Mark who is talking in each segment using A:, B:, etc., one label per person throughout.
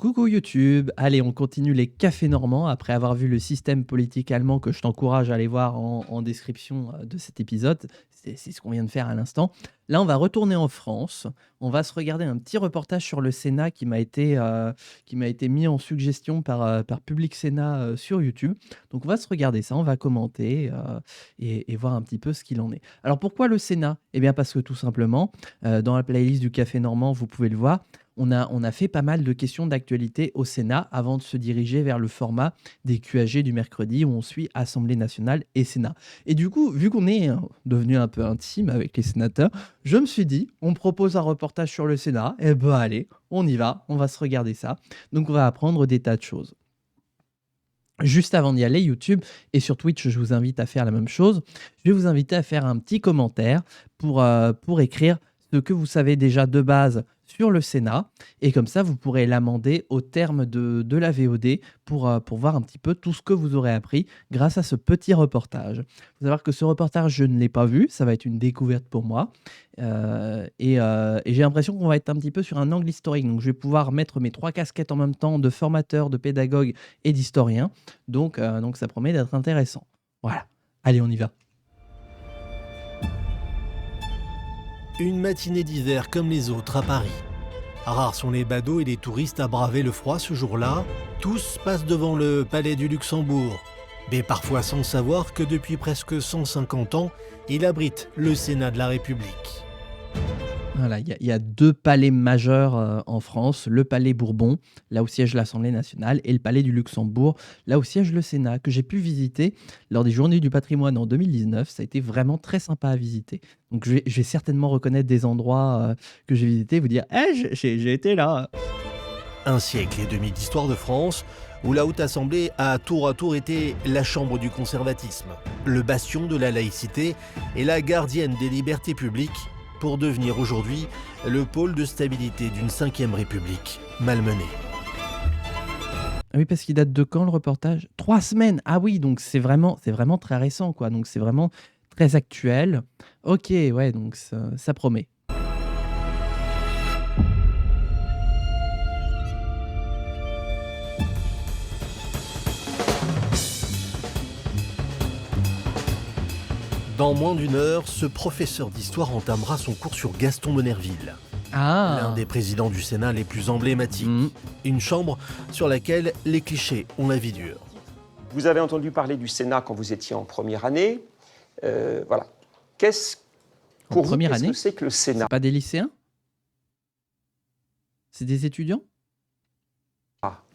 A: Coucou YouTube, allez on continue les cafés normands après avoir vu le système politique allemand que je t'encourage à aller voir en description de cet épisode, c'est ce qu'on vient de faire à l'instant. Là on va retourner en France, on va se regarder un petit reportage sur le Sénat qui m'a été mis en suggestion par Public Sénat sur YouTube. Donc on va se regarder ça, on va commenter et voir un petit peu ce qu'il en est. Alors pourquoi le Sénat? Eh bien parce que tout simplement, dans la playlist du Café Normand, vous pouvez le voir, on a fait pas mal de questions d'actualité au Sénat avant de se diriger vers le format des QAG du mercredi où on suit Assemblée nationale et Sénat. Et du coup, vu qu'on est devenu un peu intime avec les sénateurs, je me suis dit, on me propose un reportage sur le Sénat, et ben allez, on y va, on va se regarder ça. Donc on va apprendre des tas de choses. Juste avant d'y aller, YouTube et sur Twitch, je vous invite à faire la même chose. Je vais vous inviter à faire un petit commentaire pour écrire ce que vous savez déjà de base sur le Sénat. Et comme ça, vous pourrez l'amender au terme de la VOD pour voir un petit peu tout ce que vous aurez appris grâce à ce petit reportage. Il faut savoir que ce reportage, je ne l'ai pas vu. Ça va être une découverte pour moi. Et j'ai l'impression qu'on va être un petit peu sur un angle historique. Donc, je vais pouvoir mettre mes 3 casquettes en même temps de formateur, de pédagogue et d'historien. Donc, ça promet d'être intéressant. Voilà. Allez, on y va.
B: Une matinée d'hiver comme les autres à Paris. Rares sont les badauds et les touristes à braver le froid ce jour-là. Tous passent devant le palais du Luxembourg. Mais parfois sans savoir que depuis presque 150 ans, il abrite le Sénat de la République.
A: Voilà, il y a 2 palais majeurs en France, le palais Bourbon, là où siège l'Assemblée nationale, et le palais du Luxembourg, là où siège le Sénat, que j'ai pu visiter lors des Journées du patrimoine en 2019. Ça a été vraiment très sympa à visiter. Donc je vais certainement reconnaître des endroits que j'ai visités et vous dire hey, « j'ai été là !»
B: Un siècle et demi d'histoire de France, où la Haute Assemblée a à tour été la chambre du conservatisme, le bastion de la laïcité et la gardienne des libertés publiques, pour devenir aujourd'hui le pôle de stabilité d'une 5e République malmenée.
A: Ah oui, parce qu'il date de quand le reportage? 3 semaines. Ah oui, donc c'est vraiment très récent, quoi. Donc c'est vraiment très actuel. Ok, ouais, donc ça promet.
B: Dans moins d'une heure, ce professeur d'histoire entamera son cours sur Gaston Monnerville,
A: Ah
B: l'un des présidents du Sénat les plus emblématiques.
A: Mmh.
B: Une chambre sur laquelle les clichés ont la vie dure.
C: Vous avez entendu parler du Sénat quand vous étiez en première année. Voilà.
A: En première
C: qu'est-ce
A: année?
C: que c'est que le Sénat?
A: Pas des lycéens? C'est des étudiants?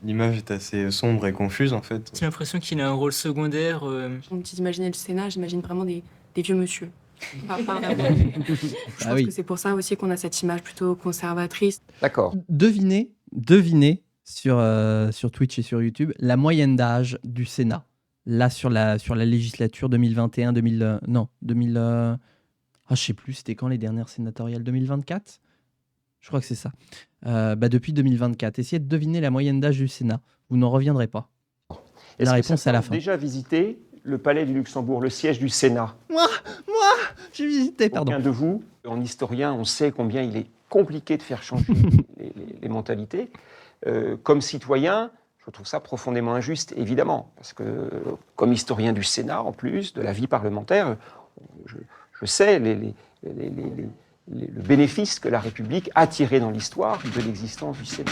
D: L'image est assez sombre et confuse en fait.
E: J'ai l'impression qu'il a un rôle secondaire.
F: Quand j'imaginais le Sénat, j'imagine vraiment des vieux monsieur. Pas vraiment. Je
A: Ah
F: pense
A: oui.
F: que c'est pour ça aussi qu'on a cette image plutôt conservatrice.
C: D'accord.
A: Devinez sur Twitch et sur YouTube la moyenne d'âge du Sénat. Là, sur la législature 2021, 2000, non, 2000. Je sais plus, c'était quand les dernières sénatoriales? 2024? Je crois que c'est ça. Depuis 2024. Essayez de deviner la moyenne d'âge du Sénat. Vous n'en reviendrez pas.
C: Est-ce
A: La
C: que
A: réponse
C: certains
A: à la
C: ont
A: fin.
C: déjà visité le palais du Luxembourg, le siège du Sénat?
A: Moi, j'ai visité, pardon.
C: Aucun de vous, en historien, on sait combien il est compliqué de faire changer les mentalités. Comme citoyen, je trouve ça profondément injuste, évidemment, parce que comme historien du Sénat, en plus, de la vie parlementaire, je sais le bénéfice que la République a tiré dans l'histoire de l'existence du Sénat.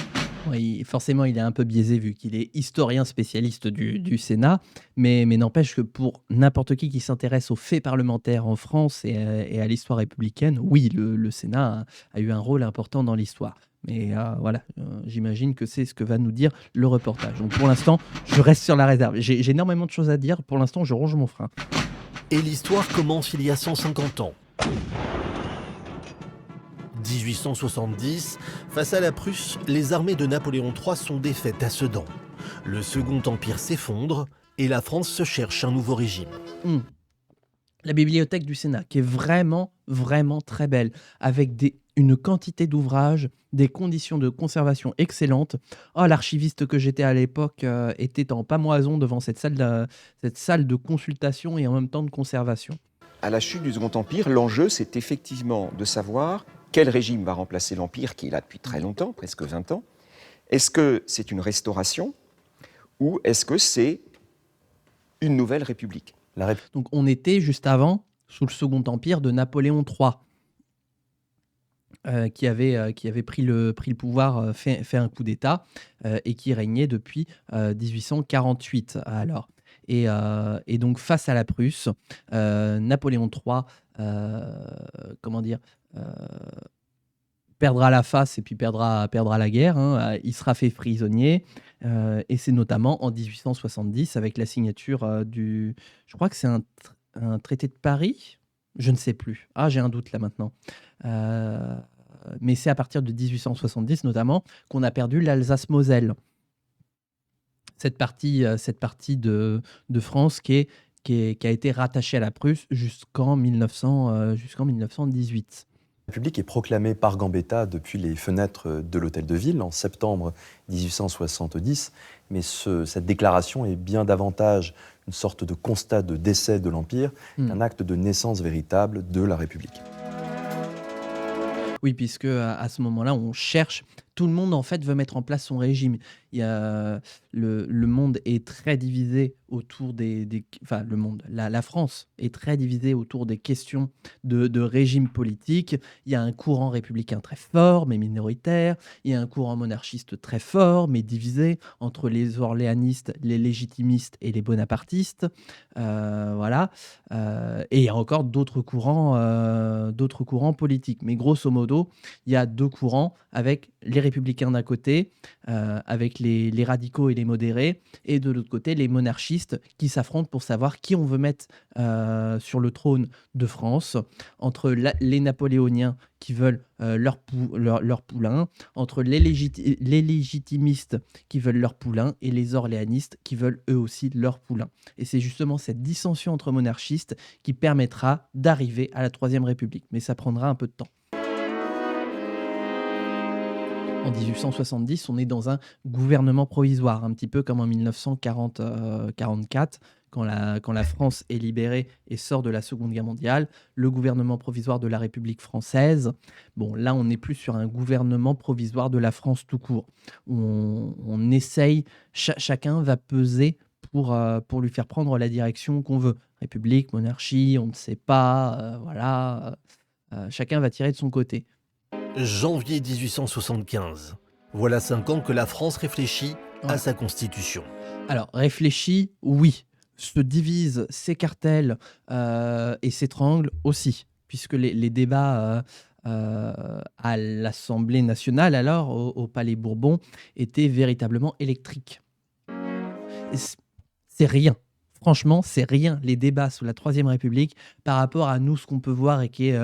A: Oui, forcément, il est un peu biaisé vu qu'il est historien spécialiste du Sénat, mais n'empêche que pour n'importe qui s'intéresse aux faits parlementaires en France et à l'histoire républicaine, oui, le Sénat a eu un rôle important dans l'histoire. Mais voilà, j'imagine que c'est ce que va nous dire le reportage. Donc pour l'instant, je reste sur la réserve. J'ai énormément de choses à dire. Pour l'instant, je ronge mon frein.
B: Et l'histoire commence il y a 150 ans. 1870, face à la Prusse, les armées de Napoléon III sont défaites à Sedan. Le Second Empire s'effondre et la France se cherche un nouveau régime.
A: La bibliothèque du Sénat, qui est vraiment très belle, avec une quantité d'ouvrages, des conditions de conservation excellentes. Oh, l'archiviste que j'étais à l'époque était en pamoison devant cette salle de consultation et en même temps de conservation.
G: À la chute du Second Empire, l'enjeu, c'est effectivement de savoir quel régime va remplacer l'Empire qui est là depuis très longtemps, presque 20 ans, Est-ce que c'est une restauration ou est-ce que c'est une nouvelle république?
A: Donc on était juste avant, sous le Second Empire de Napoléon III, qui avait pris le pouvoir, fait un coup d'État, et qui régnait depuis 1848. Alors, et donc face à la Prusse, Napoléon III, comment dire, euh, perdra la face et puis perdra la guerre, hein. Il sera fait prisonnier, et c'est notamment en 1870 avec la signature je crois que c'est un traité de Paris, je ne sais plus. Ah, j'ai un doute là maintenant. Mais c'est à partir de 1870 notamment qu'on a perdu l'Alsace-Moselle. Cette partie de France qui a été rattachée à la Prusse jusqu'en 1918.
H: La République est proclamée par Gambetta depuis les fenêtres de l'Hôtel de Ville en septembre 1870, mais cette déclaration est bien davantage une sorte de constat de décès de l'Empire qu'un acte de naissance véritable de la République.
A: Oui, puisque à ce moment-là, on cherche. Tout le monde, en fait, veut mettre en place son régime. Il y a, le monde est très divisé autour enfin, le monde, la France est très divisée autour des questions de régime politique. Il y a un courant républicain très fort, mais minoritaire. Il y a un courant monarchiste très fort, mais divisé entre les orléanistes, les légitimistes et les bonapartistes. Voilà. Et il y a encore d'autres courants politiques. Mais grosso modo, il y a deux courants avec les républicains d'un côté, avec les radicaux et les modérés, et de l'autre côté, les monarchistes qui s'affrontent pour savoir qui on veut mettre sur le trône de France, entre les napoléoniens qui veulent leur poulain, entre les légitimistes qui veulent leur poulain, et les orléanistes qui veulent eux aussi leur poulain. Et c'est justement cette dissension entre monarchistes qui permettra d'arriver à la Troisième République. Mais ça prendra un peu de temps. En 1870, on est dans un gouvernement provisoire, un petit peu comme en 1944, quand la France est libérée et sort de la Seconde Guerre mondiale, le gouvernement provisoire de la République française. Bon, là, on n'est plus sur un gouvernement provisoire de la France tout court. On essaye, chacun va peser pour lui faire prendre la direction qu'on veut. République, monarchie, on ne sait pas, voilà. Chacun va tirer de son côté.
B: Janvier 1875. Voilà 5 ans que la France réfléchit à sa constitution.
A: Alors, réfléchit, oui. Se divise, s'écartèle et s'étrangle aussi, puisque les débats à l'Assemblée nationale, alors au Palais Bourbon, étaient véritablement électriques. C'est rien. Franchement, c'est rien, les débats sous la Troisième République, par rapport à nous, ce qu'on peut voir et qui est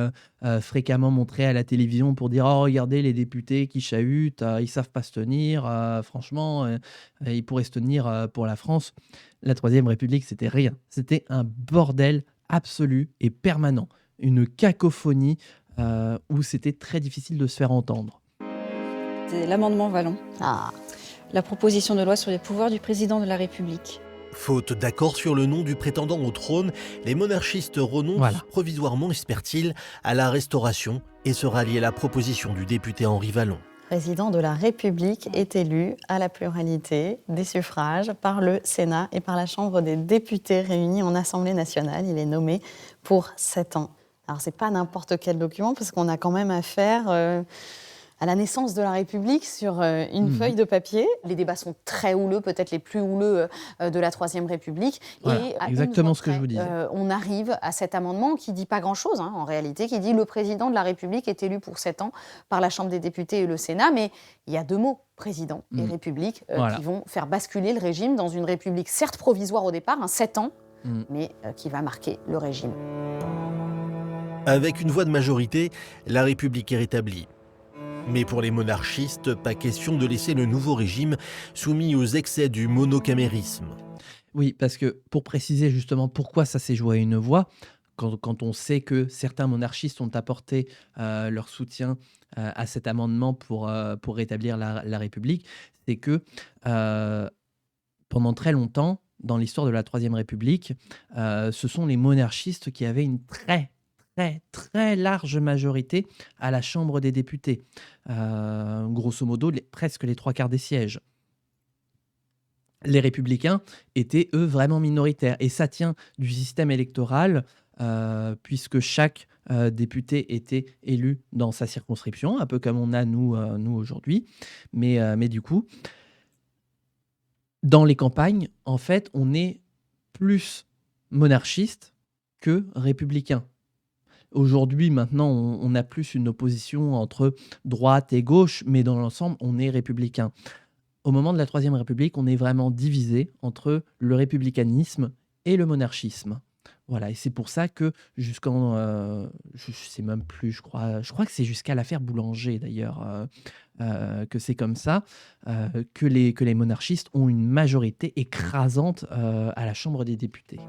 A: fréquemment montré à la télévision pour dire « Oh, regardez les députés qui chahutent, ils savent pas se tenir, franchement, ils pourraient se tenir pour la France. » La Troisième République, c'était rien. C'était un bordel absolu et permanent. Une cacophonie où c'était très difficile de se faire entendre.
I: C'est l'amendement Vallon. La proposition de loi sur les pouvoirs du président de la République.
B: Faute d'accord sur le nom du prétendant au trône, les monarchistes renoncent provisoirement, espèrent-ils, à la restauration et se rallient à la proposition du député Henri Vallon.
J: Le président de la République est élu à la pluralité des suffrages par le Sénat et par la Chambre des députés réunis en Assemblée nationale. Il est nommé pour 7 ans. Alors, ce n'est pas n'importe quel document, parce qu'on a quand même affaire à la naissance de la République sur une feuille de papier. Les débats sont très houleux, peut-être les plus houleux de la Troisième République.
A: Voilà,
J: et
A: exactement ce que je vous disais.
J: On arrive à cet amendement qui ne dit pas grand-chose, en réalité, qui dit « Le président de la République est élu pour 7 ans par la Chambre des députés et le Sénat ». Mais il y a deux mots, président et République, qui vont faire basculer le régime dans une République certes provisoire au départ, 7 ans, mais qui va marquer le régime.
B: Avec une voix de majorité, la République est rétablie. Mais pour les monarchistes, pas question de laisser le nouveau régime soumis aux excès du monocamérisme.
A: Oui, parce que pour préciser justement pourquoi ça s'est joué à une voix, quand on sait que certains monarchistes ont apporté leur soutien à cet amendement pour rétablir la République, c'est que pendant très longtemps, dans l'histoire de la Troisième République, ce sont les monarchistes qui avaient une très très, très large majorité à la Chambre des députés. Grosso modo, presque les 3/4 des sièges. Les républicains étaient, eux, vraiment minoritaires. Et ça tient du système électoral, puisque chaque député était élu dans sa circonscription, un peu comme on a nous aujourd'hui. Mais du coup, dans les campagnes, en fait, on est plus monarchiste que républicain. Aujourd'hui, maintenant, on a plus une opposition entre droite et gauche, mais dans l'ensemble, on est républicain. Au moment de la Troisième République, on est vraiment divisé entre le républicanisme et le monarchisme. Voilà, et c'est pour ça que jusqu'en, je sais même plus, je crois que c'est jusqu'à l'affaire Boulanger d'ailleurs, que c'est comme ça, que les monarchistes ont une majorité écrasante à la Chambre des députés.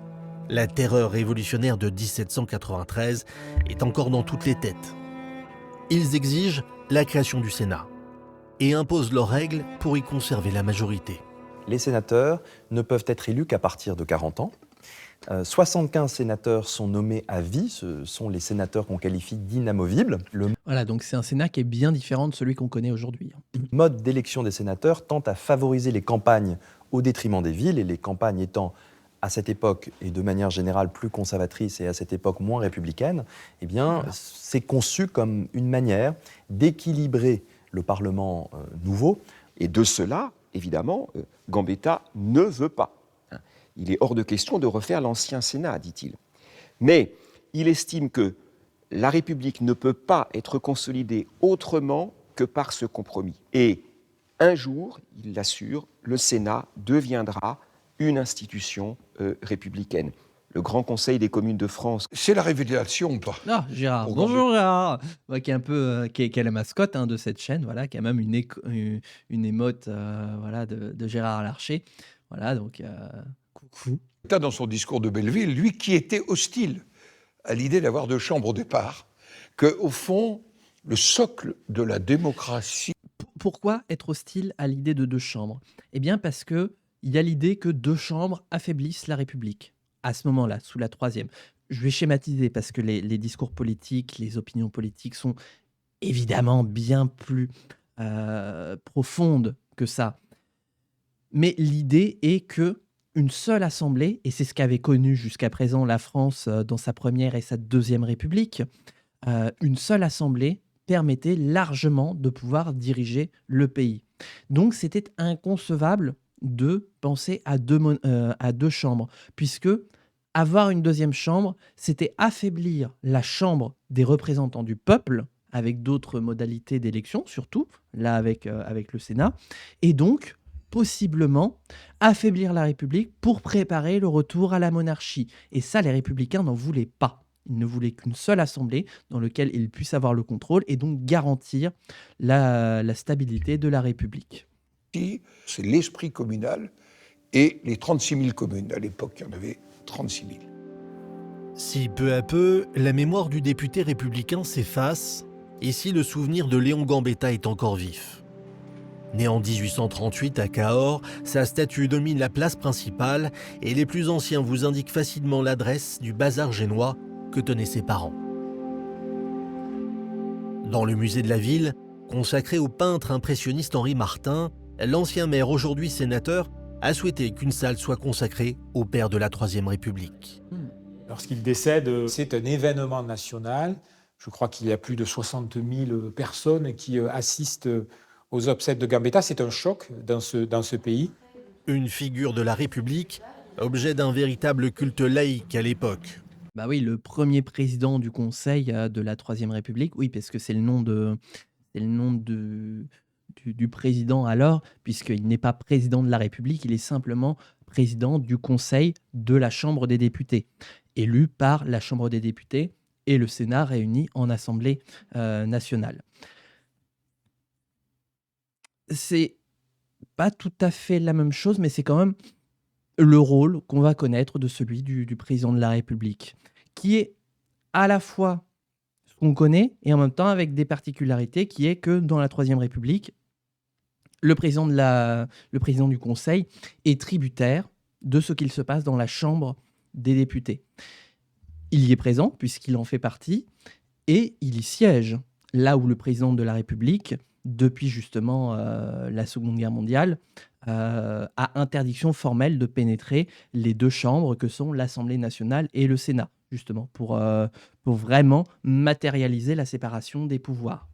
B: La terreur révolutionnaire de 1793 est encore dans toutes les têtes. Ils exigent la création du Sénat et imposent leurs règles pour y conserver la majorité.
H: Les sénateurs ne peuvent être élus qu'à partir de 40 ans. 75 sénateurs sont nommés à vie, ce sont les sénateurs qu'on qualifie d'inamovibles. Le
A: Voilà, donc c'est un Sénat qui est bien différent de celui qu'on connaît aujourd'hui.
H: mode d'élection des sénateurs tend à favoriser les campagnes au détriment des villes, et les campagnes étant à cette époque, et de manière générale plus conservatrices et à cette époque moins républicaines, eh bien, c'est conçu comme une manière d'équilibrer le Parlement nouveau.
G: Et de cela, évidemment, Gambetta ne veut pas. Il est hors de question de refaire l'ancien Sénat, dit-il. Mais il estime que la République ne peut pas être consolidée autrement que par ce compromis. Et un jour, il l'assure, le Sénat deviendra une institution républicaine. Le Grand Conseil des communes de France.
K: C'est la révélation ou pas?
A: Ah, Gérard,
K: Pour
A: bonjour Gérard, qui est un peu, qui est la mascotte de cette chaîne, voilà, qui a même une émote, voilà, de Gérard Larcher, voilà, donc coucou.
K: Dans son discours de Belleville, lui qui était hostile à l'idée d'avoir deux chambres au départ, que au fond, le socle de la démocratie.
A: Pourquoi être hostile à l'idée de deux chambres? Eh bien parce que il y a l'idée que deux chambres affaiblissent la République. À ce moment-là, sous la troisième. Je vais schématiser parce que les discours politiques, les opinions politiques sont évidemment bien plus profondes que ça. Mais l'idée est que une seule assemblée, et c'est ce qu'avait connu jusqu'à présent la France dans sa première et sa deuxième République, une seule assemblée permettait largement de pouvoir diriger le pays. Donc c'était inconcevable de penser à deux chambres, puisque avoir une deuxième chambre, c'était affaiblir la Chambre des représentants du peuple, avec d'autres modalités d'élection, surtout, là avec le Sénat, et donc possiblement affaiblir la République pour préparer le retour à la monarchie. Et ça, les républicains n'en voulaient pas. Ils ne voulaient qu'une seule assemblée dans laquelle ils puissent avoir le contrôle et donc garantir la stabilité de la République.
K: C'est l'esprit communal et les 36 000 communes. À l'époque, il y en avait 36 000.
B: Si peu à peu, la mémoire du député républicain s'efface, et si le souvenir de Léon Gambetta est encore vif. Né en 1838 à Cahors, sa statue domine la place principale et les plus anciens vous indiquent facilement l'adresse du bazar génois que tenaient ses parents. Dans le musée de la ville, consacré au peintre impressionniste Henri Martin, l'ancien maire, aujourd'hui sénateur, a souhaité qu'une salle soit consacrée au père de la Troisième République.
L: Lorsqu'il décède, c'est un événement national. Je crois qu'il y a plus de 60 000 personnes qui assistent aux obsèques de Gambetta. C'est un choc dans ce pays.
B: Une figure de la République, objet d'un véritable culte laïque à l'époque.
A: Bah oui, le premier président du Conseil de la Troisième République, oui, parce que c'est le nom du président alors, puisqu'il n'est pas président de la République, il est simplement président du Conseil de la Chambre des députés, élu par la Chambre des députés et le Sénat réuni en Assemblée nationale. C'est pas tout à fait la même chose, mais c'est quand même le rôle qu'on va connaître de celui du président de la République, qui est à la fois ce qu'on connaît et en même temps avec des particularités, qui est que dans la Troisième République, le président du Conseil est tributaire de ce qu'il se passe dans la Chambre des députés. il y est présent, puisqu'il en fait partie, et il y siège, là où le président de la République, depuis justement la Seconde Guerre mondiale, a interdiction formelle de pénétrer les deux chambres que sont l'Assemblée nationale et le Sénat, justement, pour vraiment matérialiser la séparation des pouvoirs.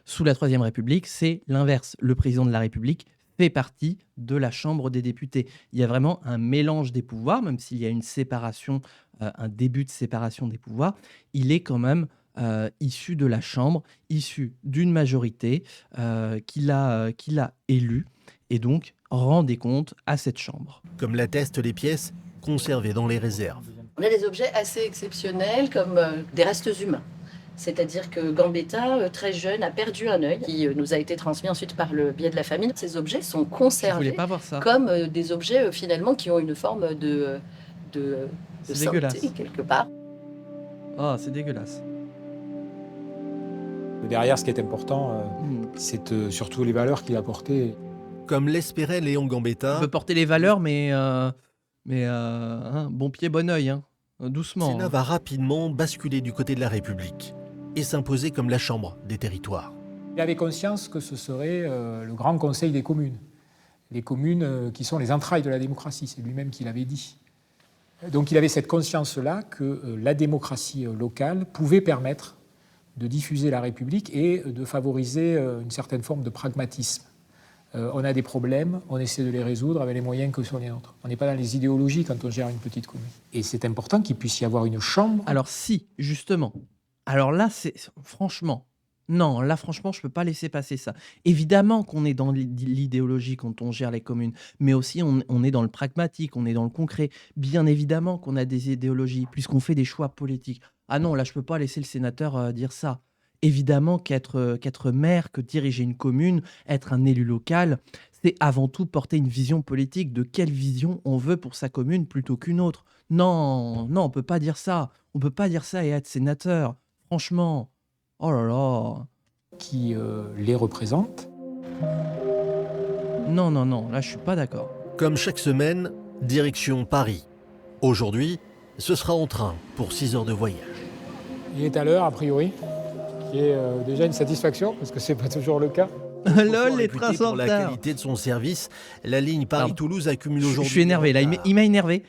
A: Sous la Troisième République, c'est l'inverse. Le président de la République fait partie de la Chambre des députés. Il y a vraiment un mélange des pouvoirs, même s'il y a une séparation, un début de séparation des pouvoirs, il est quand même issu de la Chambre, issu d'une majorité qu'il a élue, et donc rend des comptes à cette Chambre.
B: Comme l'attestent les pièces conservées dans les réserves.
M: On a des objets assez exceptionnels comme des restes humains. C'est-à-dire que Gambetta, très jeune, a perdu un œil qui nous a été transmis ensuite par le biais de la famille. Ces objets sont conservés comme des objets finalement qui ont une forme de sainteté quelque part.
A: Oh, c'est dégueulasse.
L: Derrière, ce qui est important, c'est surtout les valeurs qu'il a portées.
B: Comme l'espérait Léon Gambetta,
A: on peut porter les valeurs, mais bon pied, bon oeil, doucement.
B: Le Sénat va rapidement basculer du côté de la République et s'imposer comme la chambre des territoires.
L: Il avait conscience que ce serait le grand conseil des communes. Les communes qui sont les entrailles de la démocratie, c'est lui-même qui l'avait dit. Donc il avait cette conscience-là que la démocratie locale pouvait permettre de diffuser la République et de favoriser une certaine forme de pragmatisme. On a des problèmes, on essaie de les résoudre avec les moyens que sont les nôtres. On n'est pas dans les idéologies quand on gère une petite commune. Et c'est important qu'il puisse y avoir une chambre.
A: Alors si, justement. Alors là, c'est franchement, non, là franchement, je ne peux pas laisser passer ça. Évidemment qu'on est dans l'idéologie quand on gère les communes, mais aussi on est dans le pragmatique, on est dans le concret. Bien évidemment qu'on a des idéologies, puisqu'on fait des choix politiques. Ah non, là, je ne peux pas laisser le sénateur dire ça. Évidemment qu'être maire, que diriger une commune, être un élu local, c'est avant tout porter une vision politique de quelle vision on veut pour sa commune plutôt qu'une autre. Non, non, on ne peut pas dire ça. On ne peut pas dire ça et être sénateur. Franchement, oh là là.
L: Qui les représente.
A: Non, non, non, là je suis pas d'accord.
B: Comme chaque semaine, direction Paris. Aujourd'hui, ce sera en train pour 6 heures de voyage.
L: Il est à l'heure, a priori, qui est déjà une satisfaction, parce que c'est pas toujours le cas.
A: Lol, les trains sont en
B: pour la
A: retard.
B: qualité de son service, la ligne Paris-Toulouse accumule aujourd'hui...
A: Je suis énervé, là, il m'a énervé.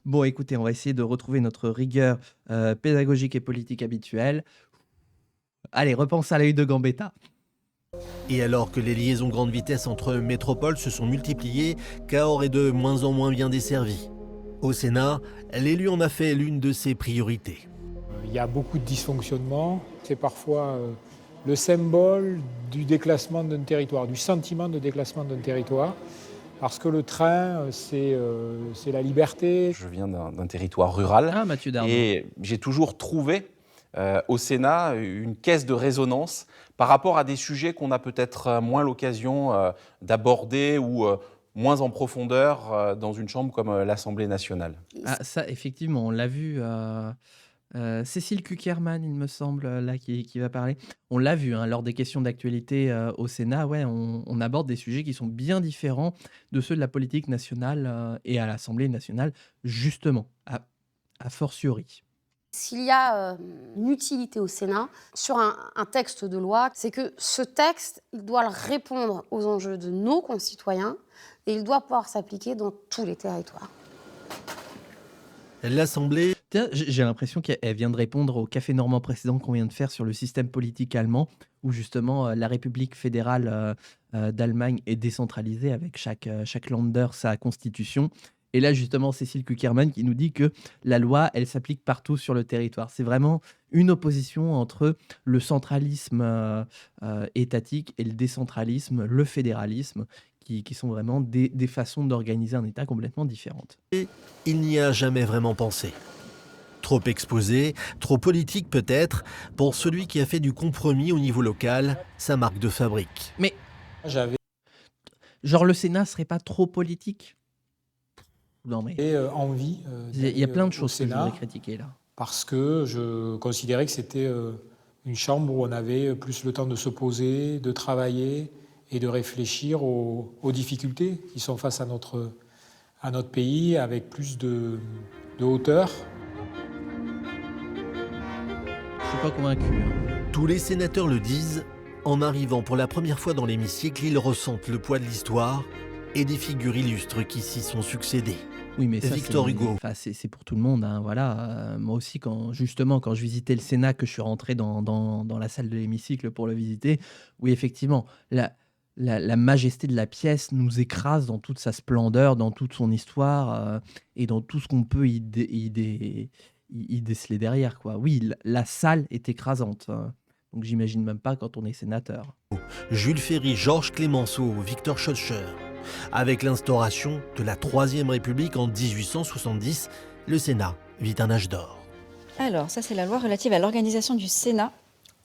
A: Bon, écoutez, on va essayer de retrouver notre rigueur pédagogique et politique habituelle. Allez, repense à l'œil de Gambetta.
B: Et alors que les liaisons grande vitesse entre métropoles se sont multipliées, Cahors est de moins en moins bien desservi. Au Sénat, l'élu en a fait l'une de ses priorités.
L: Il y a beaucoup de dysfonctionnements. C'est parfois le symbole du déclassement d'un territoire, du sentiment de déclassement d'un territoire. Parce que le train, c'est la liberté.
N: Je viens d'un territoire rural.
A: Ah, Mathieu Darnaud.
N: Et j'ai toujours trouvé au Sénat une caisse de résonance par rapport à des sujets qu'on a peut-être moins l'occasion d'aborder ou moins en profondeur dans une chambre comme l'Assemblée nationale.
A: Ah, ça, effectivement, on l'a vu. Cécile Kuckerman, il me semble, là, qui va parler. On l'a vu lors des questions d'actualité au Sénat. Ouais, on aborde des sujets qui sont bien différents de ceux de la politique nationale et à l'Assemblée nationale, justement, a fortiori.
O: S'il y a une utilité au Sénat sur un texte de loi, c'est que ce texte, il doit répondre aux enjeux de nos concitoyens et il doit pouvoir s'appliquer dans tous les territoires.
B: L'Assemblée...
A: J'ai l'impression qu'elle vient de répondre au café normand précédent qu'on vient de faire sur le système politique allemand, où justement la République fédérale d'Allemagne est décentralisée avec chaque Länder sa constitution. Et là, justement, Cécile Kuckerman qui nous dit que la loi, elle s'applique partout sur le territoire. C'est vraiment une opposition entre le centralisme étatique et le décentralisme, le fédéralisme, qui sont vraiment des façons d'organiser un État complètement différentes.
B: Et il n'y a jamais vraiment pensé. Trop exposé, trop politique peut-être, pour celui qui a fait du compromis au niveau local sa marque de fabrique.
A: Mais, genre le Sénat serait pas trop politique ? Non mais...
L: Et envie.
A: Il y a plein de choses que je voudrais critiquer là.
L: Parce que je considérais que c'était une chambre où on avait plus le temps de se poser, de travailler et de réfléchir aux difficultés qui sont face à à notre pays avec plus de hauteur.
A: Je suis pas convaincu.
B: Tous les sénateurs le disent, en arrivant pour la première fois dans l'hémicycle, ils ressentent le poids de l'histoire et des figures illustres qui s'y sont succédées.
A: Oui, mais ça,
B: Victor Hugo.
A: c'est pour tout le monde. Hein, voilà. Moi aussi, quand je visitais le Sénat, que je suis rentré dans la salle de l'hémicycle pour le visiter, oui, effectivement, la majesté de la pièce nous écrase dans toute sa splendeur, dans toute son histoire et dans tout ce qu'on peut y déceler derrière. Quoi. Oui, la salle est écrasante. Donc j'imagine même pas quand on est sénateur.
B: Jules Ferry, Georges Clemenceau, Victor Schoelcher. Avec l'instauration de la Troisième République en 1870, le Sénat vit un âge d'or.
I: Alors, ça, c'est la loi relative à l'organisation du Sénat.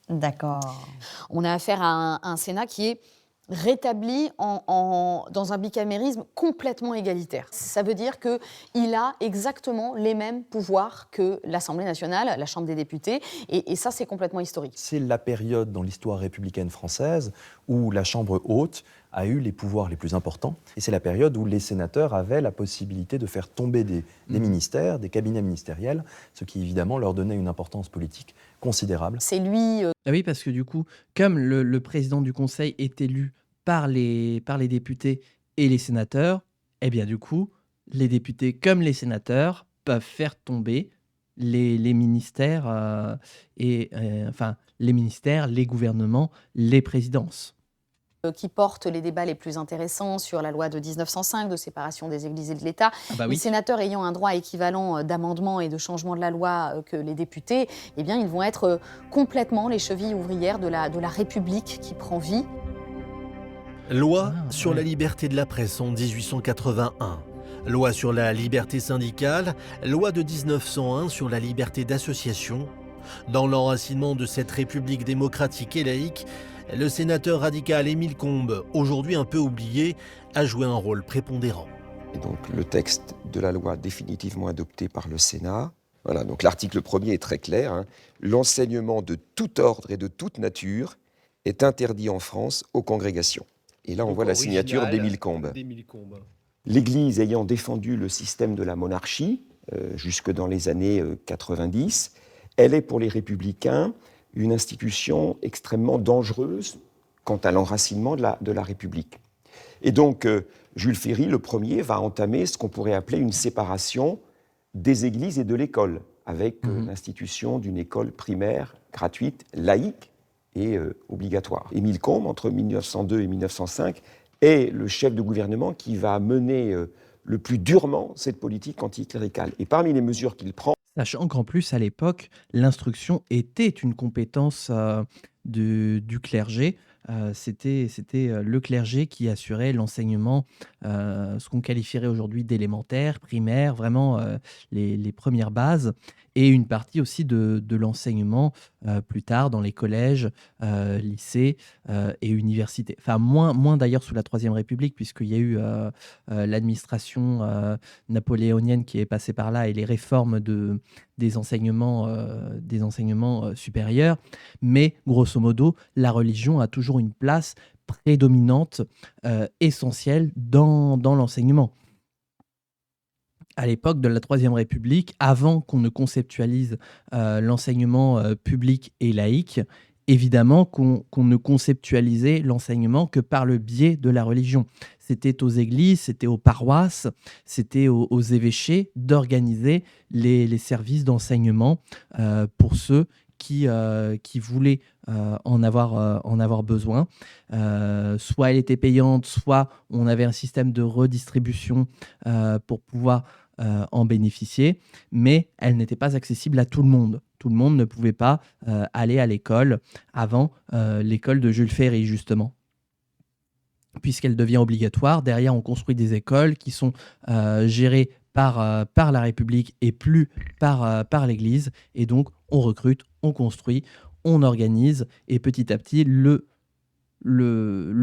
J: D'accord. On a affaire à un Sénat qui est rétabli dans un bicamérisme complètement égalitaire. Ça veut dire qu'il a exactement les mêmes pouvoirs que l'Assemblée nationale, la Chambre des députés, et ça, c'est complètement historique.
H: C'est la période dans l'histoire républicaine française où la Chambre haute a eu les pouvoirs les plus importants, et c'est la période où les sénateurs avaient la possibilité de faire tomber des ministères, des cabinets ministériels, ce qui évidemment leur donnait une importance politique considérable.
J: C'est lui...
A: Ah oui, parce que du coup, comme le président du Conseil est élu par les députés et les sénateurs, eh bien du coup, les députés comme les sénateurs peuvent faire tomber les ministères, les ministères, les gouvernements, les présidences.
J: Qui porte les débats les plus intéressants sur la loi de 1905 de séparation des églises et de l'État.
A: Ah bah oui.
J: Les sénateurs ayant un droit équivalent d'amendement et de changement de la loi que les députés, eh bien, ils vont être complètement les chevilles ouvrières de la République qui prend vie.
B: Loi sur la liberté de la presse en 1881. Loi sur la liberté syndicale, loi de 1901 sur la liberté d'association. Dans l'enracinement de cette République démocratique et laïque, le sénateur radical Émile Combes, aujourd'hui un peu oublié, a joué un rôle prépondérant.
G: Et donc le texte de la loi définitivement adopté par le Sénat. Voilà, donc l'article 1er est très clair. Hein. L'enseignement de tout ordre et de toute nature est interdit en France aux congrégations. Et là, on voit la signature d'Émile Combes. L'Église ayant défendu le système de la monarchie jusque dans les années 90, elle est pour les républicains une institution extrêmement dangereuse quant à l'enracinement de la République. Et donc, Jules Ferry, le premier, va entamer ce qu'on pourrait appeler une séparation des églises et de l'école, avec l'institution d'une école primaire gratuite, laïque et obligatoire. Émile Combes, entre 1902 et 1905, est le chef de gouvernement qui va mener le plus durement cette politique anticléricale. Et parmi les mesures qu'il prend...
A: Sachant qu'en plus, à l'époque, l'instruction était une compétence du clergé. C'était le clergé qui assurait l'enseignement, ce qu'on qualifierait aujourd'hui d'élémentaire, primaire, vraiment les premières bases, et une partie aussi de l'enseignement plus tard dans les collèges, lycées et universités. Enfin, moins d'ailleurs sous la Troisième République, puisqu'il y a eu l'administration napoléonienne qui est passée par là et les réformes des enseignements supérieurs. Mais grosso modo, la religion a toujours une place prédominante, essentielle dans l'enseignement. À l'époque de la Troisième République, avant qu'on ne conceptualise l'enseignement public et laïque, évidemment qu'on ne conceptualisait l'enseignement que par le biais de la religion. C'était aux églises, c'était aux paroisses, c'était aux évêchés d'organiser les services d'enseignement pour ceux qui voulaient en avoir besoin. Soit elle était payante, soit on avait un système de redistribution pour pouvoir en bénéficier, mais elle n'était pas accessible à tout le monde. Tout le monde ne pouvait pas aller à l'école avant l'école de Jules Ferry, justement. Puisqu'elle devient obligatoire, derrière on construit des écoles qui sont gérées par la République et plus par l'Église, et donc on recrute, on construit, on organise, et petit à petit le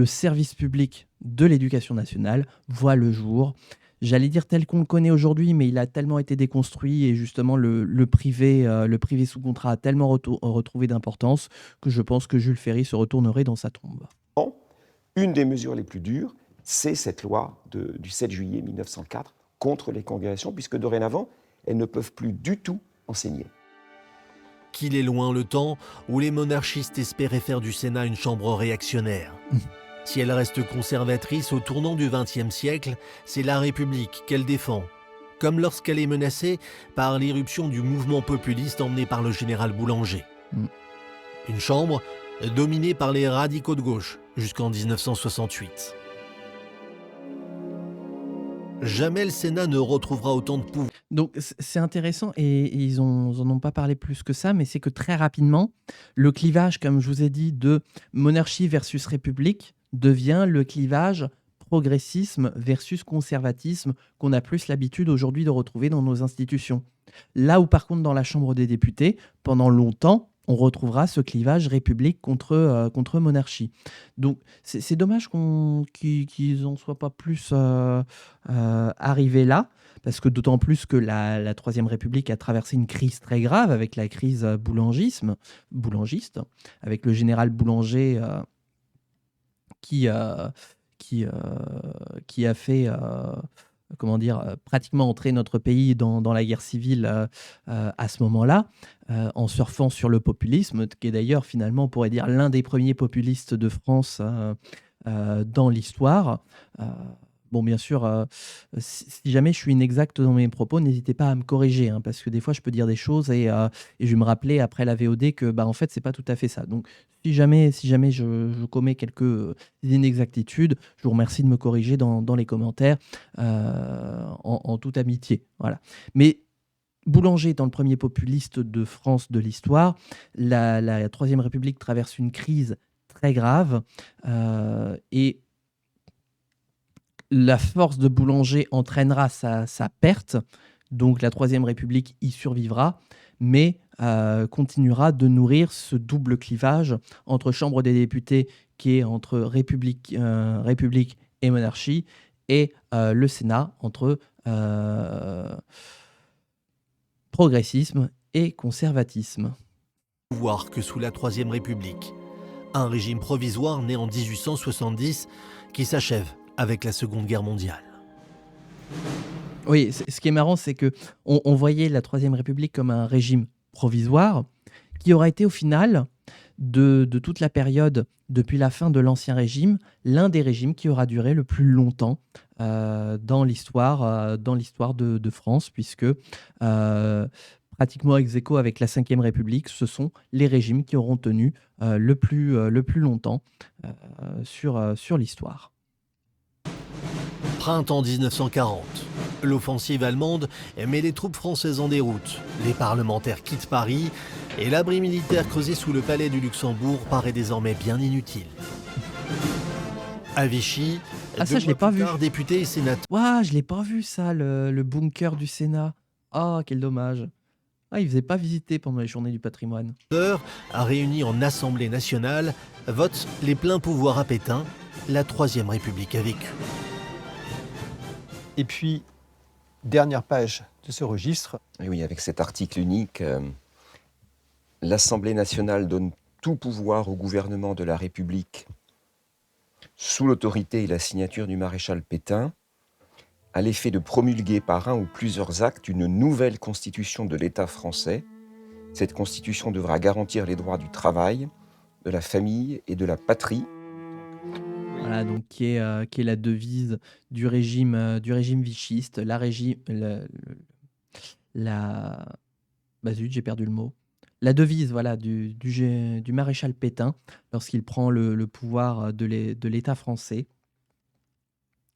A: service public de l'éducation nationale voit le jour. J'allais dire tel qu'on le connaît aujourd'hui, mais il a tellement été déconstruit, et justement le privé sous contrat a tellement retrouvé d'importance que je pense que Jules Ferry se retournerait dans sa tombe.
G: Une des mesures les plus dures, c'est cette loi du 7 juillet 1904, contre les congrégations, puisque dorénavant, elles ne peuvent plus du tout enseigner.
B: Qu'il est loin le temps où les monarchistes espéraient faire du Sénat une chambre réactionnaire. Si elle reste conservatrice au tournant du XXe siècle, c'est la République qu'elle défend, comme lorsqu'elle est menacée par l'irruption du mouvement populiste emmené par le général Boulanger. Une chambre dominée par les radicaux de gauche jusqu'en 1968. Jamais le Sénat ne retrouvera autant de pouvoir.
A: Donc c'est intéressant et ils en ont pas parlé plus que ça, mais c'est que très rapidement, le clivage, comme je vous ai dit, de monarchie versus république devient le clivage progressisme versus conservatisme qu'on a plus l'habitude aujourd'hui de retrouver dans nos institutions. Là où par contre dans la Chambre des députés, pendant longtemps, on retrouvera ce clivage république contre monarchie. Donc c'est dommage qu'ils n'en soient pas plus arrivés là, parce que d'autant plus que la Troisième République a traversé une crise très grave avec la crise boulangiste, avec le général Boulanger qui a fait pratiquement entrer notre pays dans la guerre civile à ce moment-là, en surfant sur le populisme, qui est d'ailleurs finalement, on pourrait dire, l'un des premiers populistes de France dans l'histoire. Bon, bien sûr, si jamais je suis inexact dans mes propos, n'hésitez pas à me corriger, hein, parce que des fois, je peux dire des choses et je vais me rappeler après la VOD que, en fait, c'est pas tout à fait ça. Donc, si jamais je commets quelques inexactitudes, je vous remercie de me corriger dans les commentaires en toute amitié. Voilà. Mais Boulanger étant le premier populiste de France de l'histoire, la Troisième République traverse une crise très grave et la force de Boulanger entraînera sa perte, donc la Troisième République y survivra, mais continuera de nourrir ce double clivage entre Chambre des députés, qui est entre République et monarchie, et le Sénat, entre progressisme et conservatisme.
B: Pouvoir que sous la Troisième République, un régime provisoire né en 1870 qui s'achève avec la Seconde Guerre mondiale.
A: Oui, ce qui est marrant, c'est que on voyait la Troisième République comme un régime provisoire qui aura été au final, de toute la période depuis la fin de l'Ancien Régime, l'un des régimes qui aura duré le plus longtemps dans l'histoire de France, puisque pratiquement ex aequo avec la Ve République, ce sont les régimes qui auront tenu le plus longtemps sur l'histoire.
B: Printemps 1940. L'offensive allemande met les troupes françaises en déroute. Les parlementaires quittent Paris et l'abri militaire creusé sous le palais du Luxembourg paraît désormais bien inutile. À Vichy,
A: ça je l'ai pas vu.
B: Députés et sénateurs.
A: Ouah, je l'ai pas vu ça, le bunker du Sénat. Ah, quel dommage. Ah, il faisait pas visiter pendant les journées du patrimoine.
B: Réunis en Assemblée nationale, votent les pleins pouvoirs à Pétain. La Troisième République a vécu.
P: Et puis, dernière page de ce registre.
G: Et oui, avec cet article unique, l'Assemblée nationale donne tout pouvoir au gouvernement de la République sous l'autorité et la signature du maréchal Pétain, à l'effet de promulguer par un ou plusieurs actes une nouvelle constitution de l'État français. Cette constitution devra garantir les droits du travail, de la famille et de la patrie.
A: Voilà, donc qui est la devise du régime vichiste, zut, j'ai perdu le mot. La devise, voilà, du maréchal Pétain lorsqu'il prend le pouvoir de l'État français.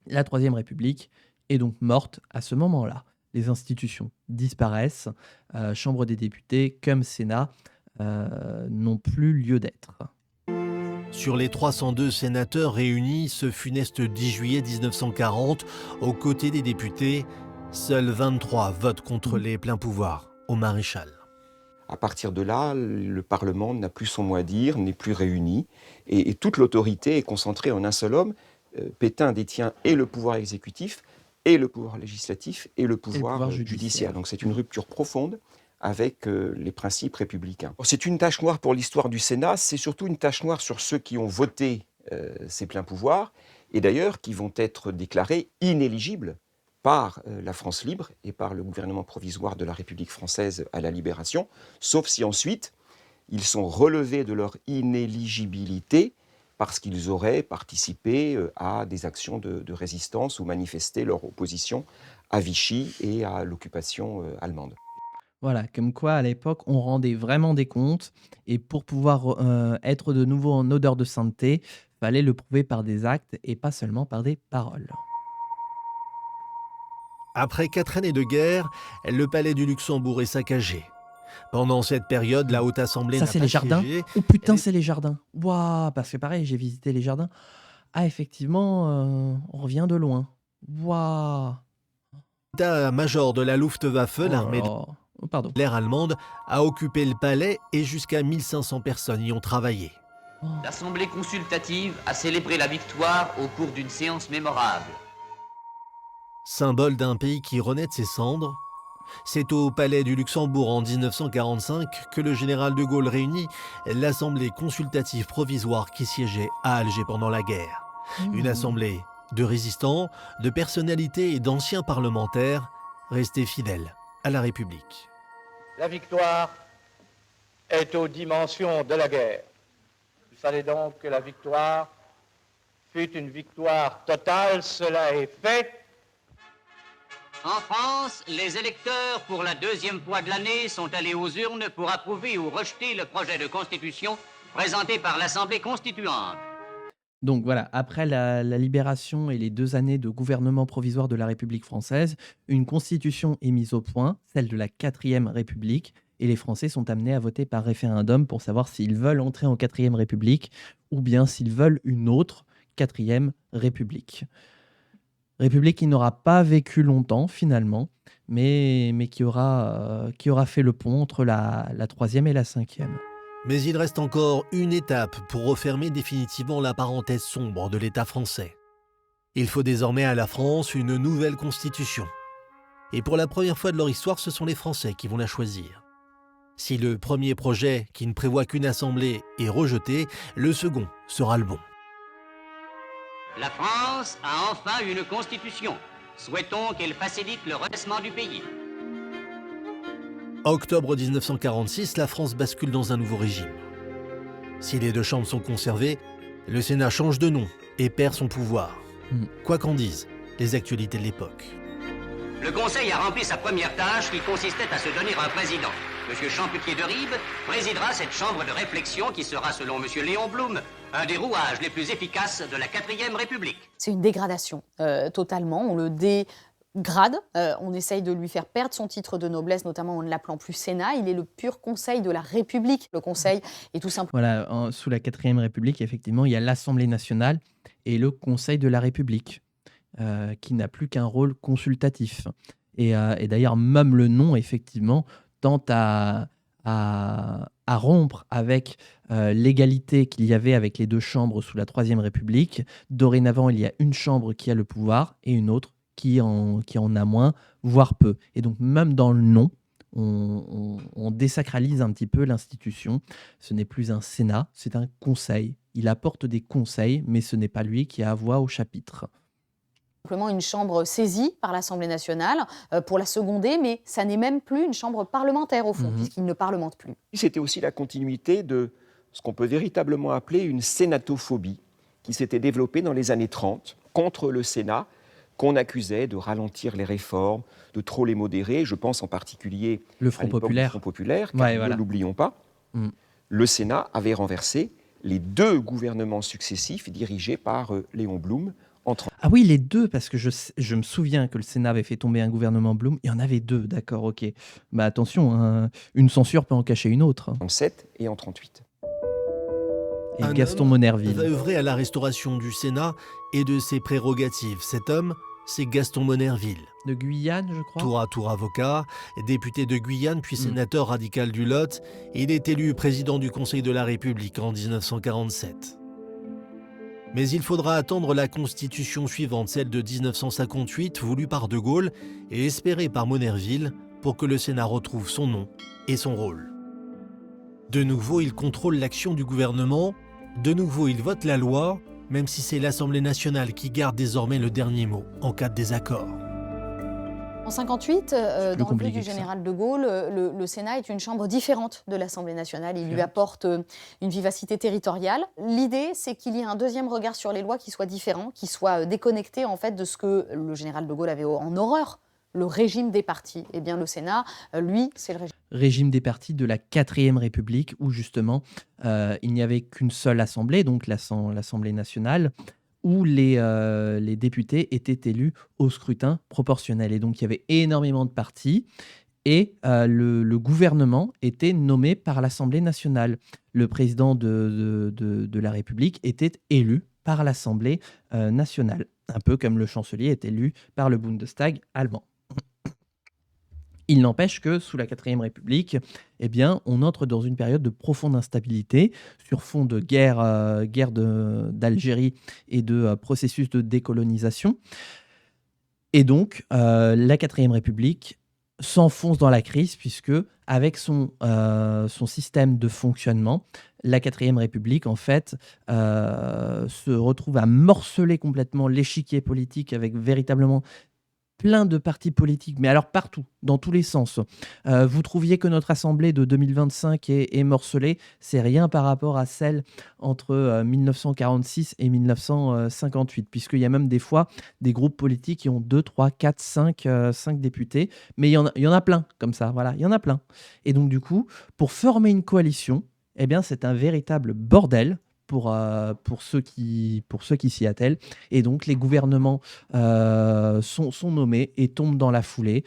A: La Troisième République est donc morte à ce moment-là. Les institutions disparaissent, Chambre des députés comme Sénat n'ont plus lieu d'être.
B: Sur les 302 sénateurs réunis ce funeste 10 juillet 1940, aux côtés des députés, seuls 23 votent contre les pleins pouvoirs au maréchal.
G: À partir de là, le Parlement n'a plus son mot à dire, n'est plus réuni, et toute l'autorité est concentrée en un seul homme. Pétain détient et le pouvoir exécutif, et le pouvoir législatif, et le pouvoir judiciaire. Donc c'est une rupture profonde avec les principes républicains. C'est une tache noire pour l'histoire du Sénat, c'est surtout une tache noire sur ceux qui ont voté ces pleins pouvoirs, et d'ailleurs qui vont être déclarés inéligibles par la France libre et par le gouvernement provisoire de la République française à la Libération, sauf si ensuite ils sont relevés de leur inéligibilité parce qu'ils auraient participé à des actions de résistance ou manifesté leur opposition à Vichy et à l'occupation allemande.
A: Voilà, comme quoi à l'époque, on rendait vraiment des comptes et pour pouvoir être de nouveau en odeur de sainteté, fallait le prouver par des actes et pas seulement par des paroles.
B: Après 4 années de guerre, le palais du Luxembourg est saccagé. Pendant cette période, la Haute Assemblée
A: Ça,
B: n'a
A: c'est
B: pas
A: les jardins.
B: siégé.
A: Oh putain, c'est les jardins. Waouh, parce que pareil, j'ai visité les jardins. Ah, effectivement, on revient de loin. Waouh.
B: L'état-major de la Luftwaffe, l'armée
A: de
B: l'air allemande, a occupé le palais et jusqu'à 1500 personnes y ont travaillé.
Q: L'Assemblée consultative a célébré la victoire au cours d'une séance mémorable.
B: Symbole d'un pays qui renaît de ses cendres, c'est au palais du Luxembourg en 1945 que le général de Gaulle réunit l'Assemblée consultative provisoire qui siégeait à Alger pendant la guerre. Une assemblée de résistants, de personnalités et d'anciens parlementaires restés fidèles à la République.
R: La victoire est aux dimensions de la guerre. Il fallait donc que la victoire fût une victoire totale. Cela est fait.
Q: En France, les électeurs, pour la deuxième fois de l'année, sont allés aux urnes pour approuver ou rejeter le projet de constitution présenté par l'Assemblée constituante.
A: Donc voilà, après la libération et les 2 années de gouvernement provisoire de la République française, une constitution est mise au point, celle de la 4e République, et les Français sont amenés à voter par référendum pour savoir s'ils veulent entrer en 4e République ou bien s'ils veulent une autre 4e République. République qui n'aura pas vécu longtemps finalement, mais qui aura fait le pont entre la 3e et la 5e.
B: Mais il reste encore une étape pour refermer définitivement la parenthèse sombre de l'État français. Il faut désormais à la France une nouvelle constitution. Et pour la première fois de leur histoire, ce sont les Français qui vont la choisir. Si le premier projet, qui ne prévoit qu'une assemblée, est rejeté, le second sera le bon.
Q: La France a enfin une constitution. Souhaitons qu'elle facilite le redressement du pays.
B: Octobre 1946, la France bascule dans un nouveau régime. Si les 2 chambres sont conservées, le Sénat change de nom et perd son pouvoir. Quoi qu'en disent les actualités de l'époque.
Q: Le Conseil a rempli sa première tâche qui consistait à se donner un président. M. Champetier de Ribes présidera cette chambre de réflexion qui sera, selon M. Léon Blum, un des rouages les plus efficaces de la 4e République.
I: C'est une dégradation, totalement. On le dégrade, on essaye de lui faire perdre son titre de noblesse, notamment en ne l'appelant plus Sénat. Il est le pur Conseil de la République. Le Conseil est tout simplement...
A: Voilà, sous la 4e République, effectivement, il y a l'Assemblée nationale et le Conseil de la République, qui n'a plus qu'un rôle consultatif. Et d'ailleurs, même le nom, effectivement, tente à rompre avec l'égalité qu'il y avait avec les 2 chambres sous la 3e République. Dorénavant, il y a une chambre qui a le pouvoir et une autre qui en a moins, voire peu. Et donc, même dans le nom, on désacralise un petit peu l'institution. Ce n'est plus un Sénat, c'est un conseil. Il apporte des conseils, mais ce n'est pas lui qui a voix au chapitre.
I: Simplement une chambre saisie par l'Assemblée nationale pour la seconder, mais ça n'est même plus une chambre parlementaire au fond, puisqu'il ne parlemente plus.
G: C'était aussi la continuité de ce qu'on peut véritablement appeler une sénatophobie qui s'était développée dans les années 30 contre le Sénat, qu'on accusait de ralentir les réformes, de trop les modérer. Je pense en particulier
A: le Front populaire.
G: Car ne l'oublions pas, le Sénat avait renversé les 2 gouvernements successifs dirigés par Léon Blum.
A: Ah oui, les 2, parce que je me souviens que le Sénat avait fait tomber un gouvernement Blum. Il y en avait 2, d'accord, ok. Mais attention, hein, une censure peut en cacher une autre.
G: En 7 et en 38.
A: Et Gaston Monerville
B: va œuvrer à la restauration du Sénat et de ses prérogatives. Cet homme, c'est Gaston Monerville.
A: De Guyane, je crois.
B: Tour à tour avocat, député de Guyane, puis sénateur radical du Lot. Il est élu président du Conseil de la République en 1947. Mais il faudra attendre la constitution suivante, celle de 1958, voulue par De Gaulle et espérée par Monerville, pour que le Sénat retrouve son nom et son rôle. De nouveau, il contrôle l'action du gouvernement. De nouveau, il vote la loi, même si c'est l'Assemblée nationale qui garde désormais le dernier mot en cas de désaccord.
I: En 58, dans le vœu du général de Gaulle, le Sénat est une chambre différente de l'Assemblée nationale. Il lui apporte une vivacité territoriale. L'idée, c'est qu'il y ait un deuxième regard sur les lois qui soit différent, qui soit déconnecté en fait de ce que le général de Gaulle avait en horreur, le régime des partis. Eh bien, le Sénat, lui, c'est le
A: régime des partis de la 4e République, où justement, il n'y avait qu'une seule assemblée, donc l'Assemblée nationale, où les députés étaient élus au scrutin proportionnel. Et donc, il y avait énormément de partis, et le gouvernement était nommé par l'Assemblée nationale. Le président de la République était élu par l'Assemblée nationale, un peu comme le chancelier est élu par le Bundestag allemand. Il n'empêche que sous la 4e République, eh bien, on entre dans une période de profonde instabilité sur fond de guerre d'Algérie et de processus de décolonisation. Et donc, la 4e République s'enfonce dans la crise puisque, avec son système de fonctionnement, la 4e République, en fait, se retrouve à morceler complètement l'échiquier politique avec véritablement plein de partis politiques, mais alors partout, dans tous les sens. Vous trouviez que notre Assemblée de 2025 est morcelée, c'est rien par rapport à celle entre 1946 et 1958, puisqu'il y a même des fois des groupes politiques qui ont 2, 3, 4, 5 députés, mais il y en a plein comme ça, voilà, il y en a plein. Et donc du coup, pour former une coalition, eh bien, c'est un véritable bordel pour ceux qui s'y attellent. Et donc, les gouvernements sont nommés et tombent dans la foulée.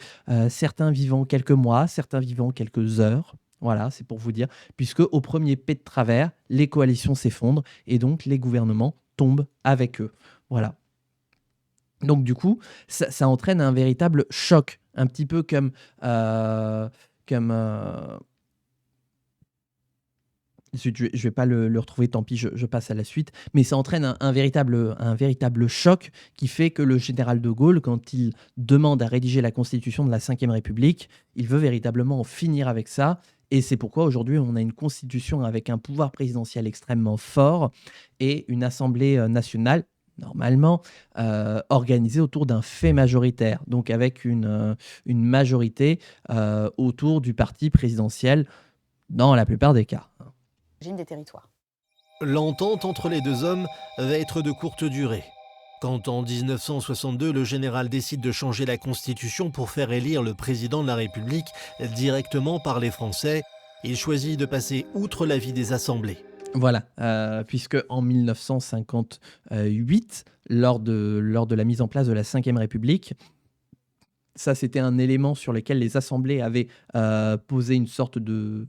A: Certains vivant quelques mois, certains vivant quelques heures. Voilà, c'est pour vous dire. Puisque au premier pet de travers, les coalitions s'effondrent et donc les gouvernements tombent avec eux. Voilà. Donc, du coup, ça entraîne un véritable choc. Un petit peu comme je ne vais pas le retrouver, tant pis, je passe à la suite. Mais ça entraîne un véritable choc qui fait que le général de Gaulle, quand il demande à rédiger la constitution de la 5e République, il veut véritablement en finir avec ça. Et c'est pourquoi aujourd'hui, on a une constitution avec un pouvoir présidentiel extrêmement fort et une assemblée nationale, normalement, organisée autour d'un fait majoritaire. Donc avec une majorité autour du parti présidentiel dans la plupart des cas.
I: Des territoires.
B: L'entente entre les deux hommes va être de courte durée. Quand en 1962, le général décide de changer la Constitution pour faire élire le président de la République directement par les Français, il choisit de passer outre l'avis des assemblées.
A: Voilà, puisque en 1958, lors de la mise en place de la 5e République, ça c'était un élément sur lequel les assemblées avaient posé une sorte de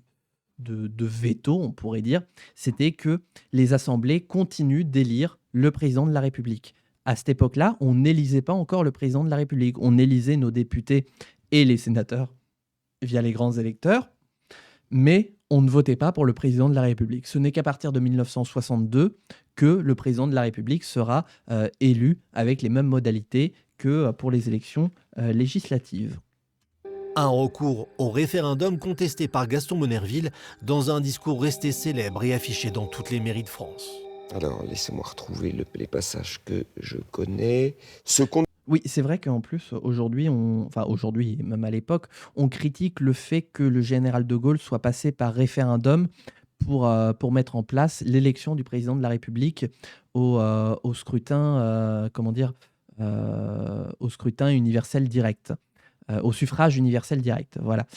A: veto, on pourrait dire, c'était que les assemblées continuent d'élire le président de la République. À cette époque-là, on n'élisait pas encore le président de la République. On élisait nos députés et les sénateurs via les grands électeurs, mais on ne votait pas pour le président de la République. Ce n'est qu'à partir de 1962 que le président de la République sera élu avec les mêmes modalités que pour les élections législatives.
B: Un recours au référendum contesté par Gaston Monnerville dans un discours resté célèbre et affiché dans toutes les mairies de France.
G: Alors, laissez-moi retrouver les passages que je connais.
A: Oui, c'est vrai qu'en plus, aujourd'hui, aujourd'hui, même à l'époque, on critique le fait que le général de Gaulle soit passé par référendum pour mettre en place l'élection du président de la République au scrutin, au scrutin universel direct. Au suffrage universel direct, voilà.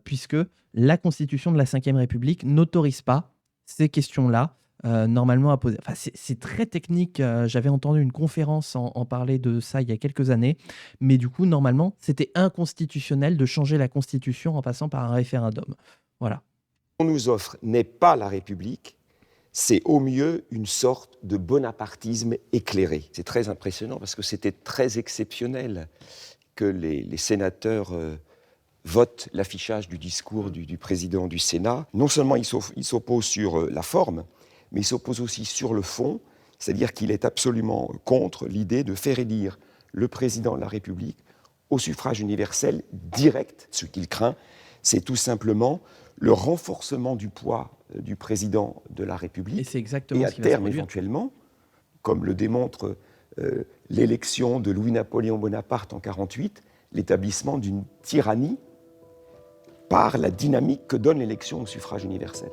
A: Puisque la Constitution de la 5e République n'autorise pas ces questions-là normalement à poser. Enfin, c'est très technique. J'avais entendu une conférence en parler de ça il y a quelques années. Mais du coup, normalement, c'était inconstitutionnel de changer la Constitution en passant par un référendum. Voilà.
G: Ce qu'on nous offre n'est pas la République, c'est au mieux une sorte de bonapartisme éclairé. C'est très impressionnant parce que c'était très exceptionnel que les sénateurs votent l'affichage du discours du président du Sénat. Non seulement il s'oppose sur la forme, mais il s'oppose aussi sur le fond, c'est-à-dire qu'il est absolument contre l'idée de faire élire le président de la République au suffrage universel direct. Ce qu'il craint, c'est tout simplement le renforcement du poids du président de la République.
A: Et c'est exactement
G: à terme, éventuellement, comme le démontre l'élection de Louis-Napoléon Bonaparte en 1948, l'établissement d'une tyrannie par la dynamique que donne l'élection au suffrage universel.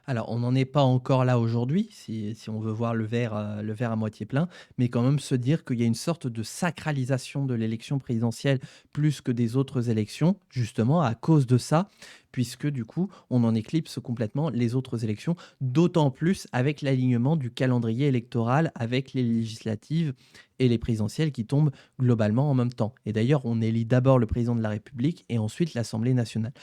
A: Alors, on n'en est pas encore là aujourd'hui, si on veut voir le verre à moitié plein, mais quand même se dire qu'il y a une sorte de sacralisation de l'élection présidentielle plus que des autres élections, justement à cause de ça, puisque du coup, on en éclipse complètement les autres élections, d'autant plus avec l'alignement du calendrier électoral avec les législatives et les présidentielles qui tombent globalement en même temps. Et d'ailleurs, on élit d'abord le président de la République et ensuite l'Assemblée nationale.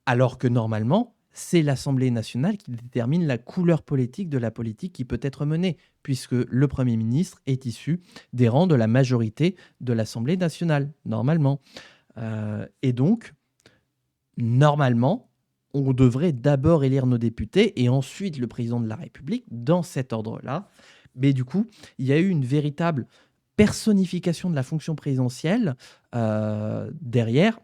A: Alors que normalement, c'est l'Assemblée nationale qui détermine la couleur politique de la politique qui peut être menée, puisque le Premier ministre est issu des rangs de la majorité de l'Assemblée nationale, normalement. Et donc, normalement, on devrait d'abord élire nos députés et ensuite le président de la République, dans cet ordre-là. Mais du coup, il y a eu une véritable personnification de la fonction présidentielle derrière,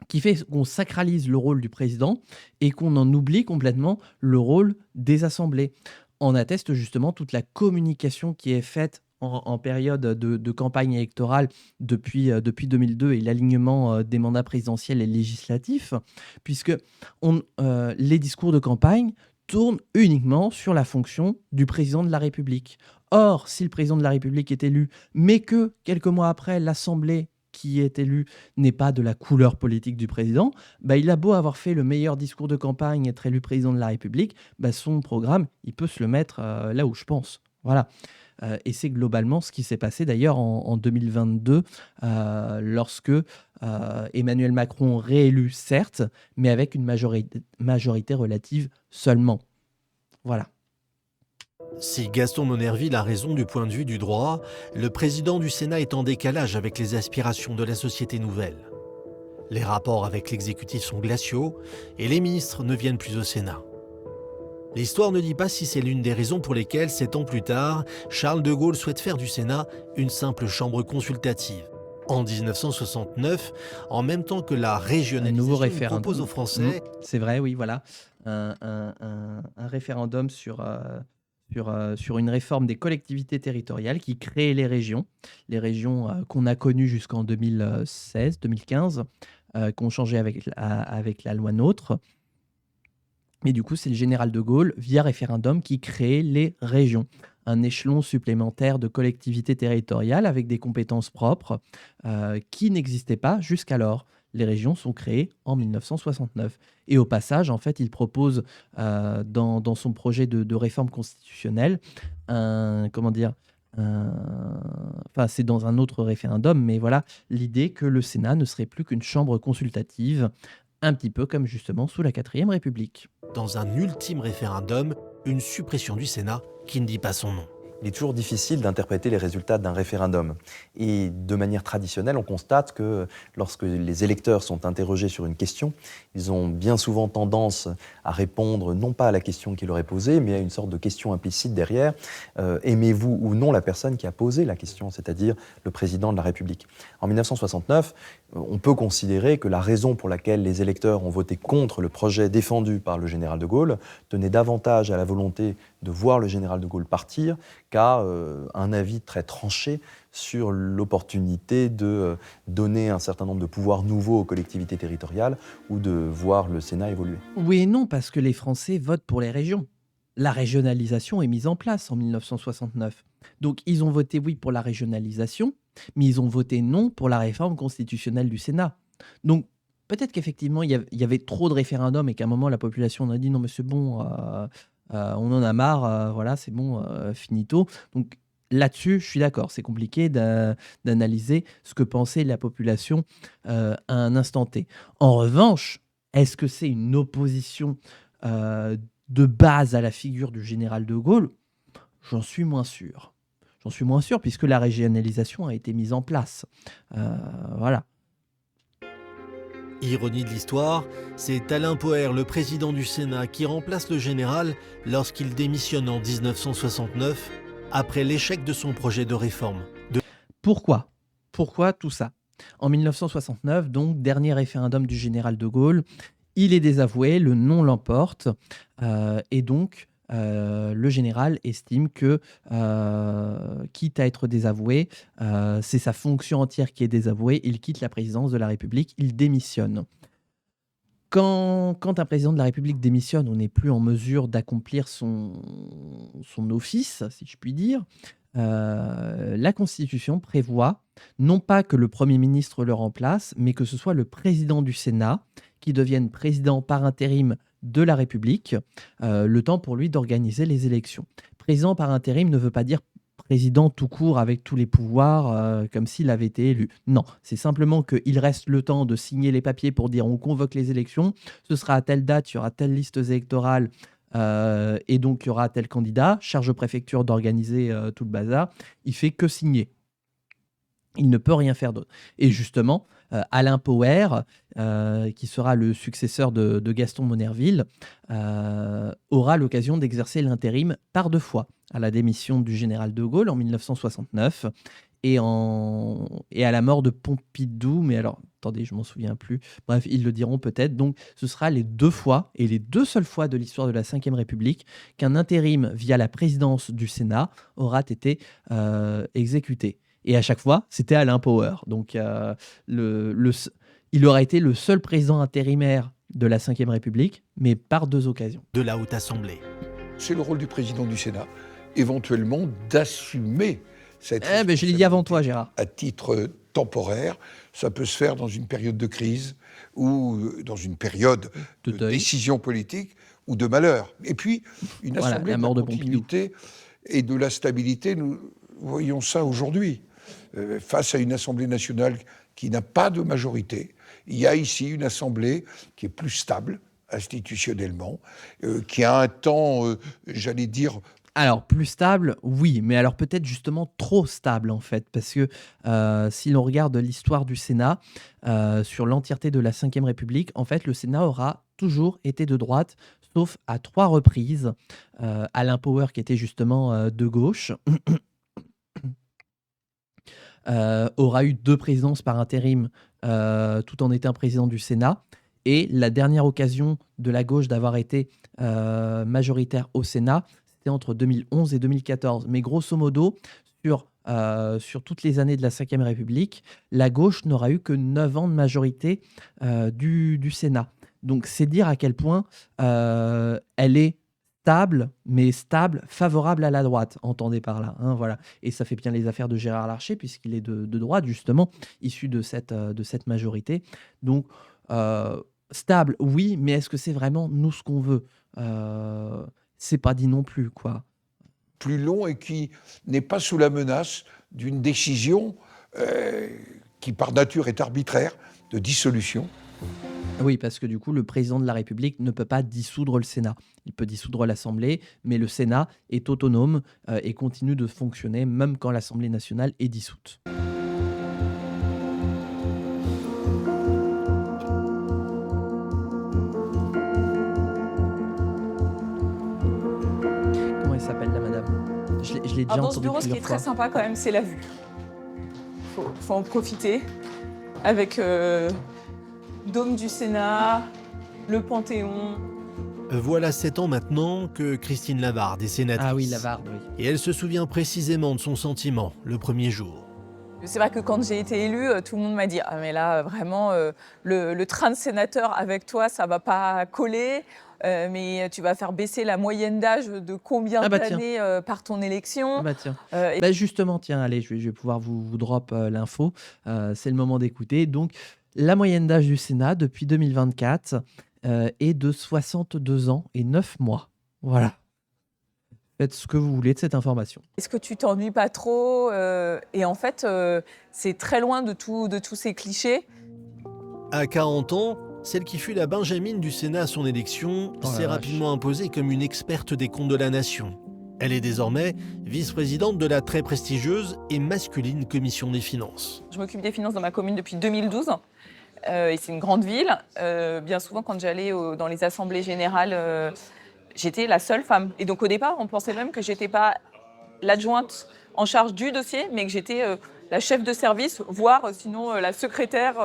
A: qui fait qu'on sacralise le rôle du président et qu'on en oublie complètement le rôle des assemblées. En atteste justement toute la communication qui est faite en période de campagne électorale depuis 2002 et l'alignement des mandats présidentiels et législatifs, puisque les discours de campagne tournent uniquement sur la fonction du président de la République. Or, si le président de la République est élu, mais que quelques mois après, l'Assemblée qui est élu n'est pas de la couleur politique du président, il a beau avoir fait le meilleur discours de campagne, être élu président de la République, son programme, il peut se le mettre là où je pense. Voilà. Et c'est globalement ce qui s'est passé d'ailleurs en 2022, lorsque Emmanuel Macron réélu, certes, mais avec une majorité relative seulement. Voilà.
B: Si Gaston Monnerville a raison du point de vue du droit, le président du Sénat est en décalage avec les aspirations de la société nouvelle. Les rapports avec l'exécutif sont glaciaux et les ministres ne viennent plus au Sénat. L'histoire ne dit pas si c'est l'une des raisons pour lesquelles, 7 ans plus tard, Charles de Gaulle souhaite faire du Sénat une simple chambre consultative. En 1969, en même temps que la régionalisation, il propose aux Français...
A: C'est vrai, oui, voilà. Un référendum sur une réforme des collectivités territoriales qui crée les régions qu'on a connues jusqu'en 2016-2015, qui ont changé avec la loi NOTRe. Mais du coup, c'est le général de Gaulle, via référendum, qui crée les régions. Un échelon supplémentaire de collectivités territoriales avec des compétences propres qui n'existaient pas jusqu'alors. Les régions sont créées en 1969. Et au passage, en fait, il propose dans son projet de réforme constitutionnelle c'est dans un autre référendum, mais voilà, l'idée que le Sénat ne serait plus qu'une chambre consultative, un petit peu comme justement sous la 4e République.
B: Dans un ultime référendum, une suppression du Sénat qui ne dit pas son nom.
H: Il est toujours difficile d'interpréter les résultats d'un référendum. Et de manière traditionnelle, on constate que lorsque les électeurs sont interrogés sur une question, ils ont bien souvent tendance à répondre non pas à la question qui leur est posée, mais à une sorte de question implicite derrière. Aimez-vous ou non la personne qui a posé la question, c'est-à-dire le président de la République? En 1969, on peut considérer que la raison pour laquelle les électeurs ont voté contre le projet défendu par le général de Gaulle tenait davantage à la volonté de voir le général de Gaulle partir qu'à un avis très tranché sur l'opportunité de donner un certain nombre de pouvoirs nouveaux aux collectivités territoriales ou de voir le Sénat évoluer.
A: Oui et non, parce que les Français votent pour les régions. La régionalisation est mise en place en 1969. Donc ils ont voté oui pour la régionalisation, mais ils ont voté non pour la réforme constitutionnelle du Sénat. Donc peut-être qu'effectivement il y avait trop de référendums et qu'à un moment la population a dit non mais c'est bon, on en a marre, voilà c'est bon, finito. Donc là-dessus je suis d'accord, c'est compliqué d'analyser ce que pensait la population à un instant T. En revanche, est-ce que c'est une opposition de base à la figure du général de Gaulle? J'en suis moins sûr. J'en suis moins sûr puisque la régionalisation a été mise en place. Voilà.
B: Ironie de l'histoire, c'est Alain Poher, le président du Sénat, qui remplace le général lorsqu'il démissionne en 1969 après l'échec de son projet de réforme.
A: Pourquoi tout ça? En 1969, donc, dernier référendum du général de Gaulle, il est désavoué, le non l'emporte, et donc le général estime que, quitte à être désavoué, c'est sa fonction entière qui est désavouée, il quitte la présidence de la République, il démissionne. Quand un président de la République démissionne, on n'est plus en mesure d'accomplir son office, si je puis dire. La Constitution prévoit non pas que le Premier ministre le remplace, mais que ce soit le président du Sénat qui devienne président par intérim de la République, le temps pour lui d'organiser les élections. Président par intérim ne veut pas dire président tout court avec tous les pouvoirs comme s'il avait été élu. Non, c'est simplement qu'il reste le temps de signer les papiers pour dire on convoque les élections, ce sera à telle date, il y aura telle liste électorale et donc il y aura tel candidat, charge aux préfectures d'organiser tout le bazar, il fait que signer. Il ne peut rien faire d'autre. Et justement, Alain Poher, qui sera le successeur de Gaston Monnerville, aura l'occasion d'exercer l'intérim par 2 fois, à la démission du général de Gaulle en 1969 et à la mort de Pompidou, mais alors, attendez, je m'en souviens plus. Bref, ils le diront peut-être. Donc, ce sera les 2 fois, et les 2 seules fois de l'histoire de la Ve République, qu'un intérim via la présidence du Sénat aura été exécuté. Et à chaque fois, c'était Alain Poher. Donc, il aura été le seul président intérimaire de la Ve République, mais par 2 occasions.
B: De la Haute Assemblée.
K: C'est le rôle du président du Sénat, éventuellement, d'assumer cette
A: je l'ai dit avant toi, Gérard.
K: À titre temporaire, ça peut se faire dans une période de crise ou dans une période de décision politique ou de malheur. Et puis, une assemblée de la continuité et de la stabilité, nous voyons ça aujourd'hui. Face à une Assemblée nationale qui n'a pas de majorité, il y a ici une Assemblée qui est plus stable institutionnellement, qui a un temps, j'allais dire...
A: Alors, plus stable, oui, mais alors peut-être justement trop stable en fait, parce que si l'on regarde l'histoire du Sénat, sur l'entièreté de la Ve République, en fait, le Sénat aura toujours été de droite, sauf à 3 reprises. Alain Poher, qui était justement de gauche, aura eu 2 présidences par intérim, tout en étant président du Sénat. Et la dernière occasion de la gauche d'avoir été majoritaire au Sénat, c'était entre 2011 et 2014. Mais grosso modo, sur toutes les années de la Ve République, la gauche n'aura eu que 9 ans de majorité du Sénat. Donc c'est dire à quel point elle est stable, mais stable, favorable à la droite, entendez par là. Hein, voilà. Et ça fait bien les affaires de Gérard Larcher, puisqu'il est de droite, justement, issu de cette majorité. Donc, stable, oui, mais est-ce que c'est vraiment nous ce qu'on veut ? C'est pas dit non plus, quoi.
K: Plus long et qui n'est pas sous la menace d'une décision qui, par nature, est arbitraire, de dissolution.
A: Oui, parce que du coup, le président de la République ne peut pas dissoudre le Sénat. Il peut dissoudre l'Assemblée, mais le Sénat est autonome et continue de fonctionner même quand l'Assemblée nationale est dissoute. Comment elle s'appelle, la madame ? Je l'ai déjà
S: Dans
A: entendu
S: ce bureau, ce qui est très sympa quand même, c'est la vue. Faut en profiter avec... Dôme du Sénat, le Panthéon.
B: Voilà 7 ans maintenant que Christine Lavarde est sénatrice.
A: Ah oui, Lavarde, oui.
B: Et elle se souvient précisément de son sentiment le premier jour.
S: C'est vrai que quand j'ai été élue, tout le monde m'a dit « Ah mais là, vraiment, le train de sénateur avec toi, ça va pas coller, mais tu vas faire baisser la moyenne d'âge de combien d'années par ton élection ?»
A: Justement, tiens, allez, je vais pouvoir vous drop l'info. C'est le moment d'écouter. Donc, la moyenne d'âge du Sénat depuis 2024 est de 62 ans et 9 mois. Voilà. Faites ce que vous voulez de cette information.
S: Est-ce que tu t'ennuies pas trop Et en fait, c'est très loin de tous ces clichés.
B: À 40 ans, celle qui fut la Benjamine du Sénat à son élection s'est rapidement imposée comme une experte des comptes de la nation. Elle est désormais vice-présidente de la très prestigieuse et masculine Commission des finances.
S: Je m'occupe des finances dans ma commune depuis 2012. Et c'est une grande ville. Bien souvent, quand j'allais dans les assemblées générales, j'étais la seule femme. Et donc au départ, on pensait même que je n'étais pas l'adjointe en charge du dossier, mais que j'étais la chef de service, voire sinon la secrétaire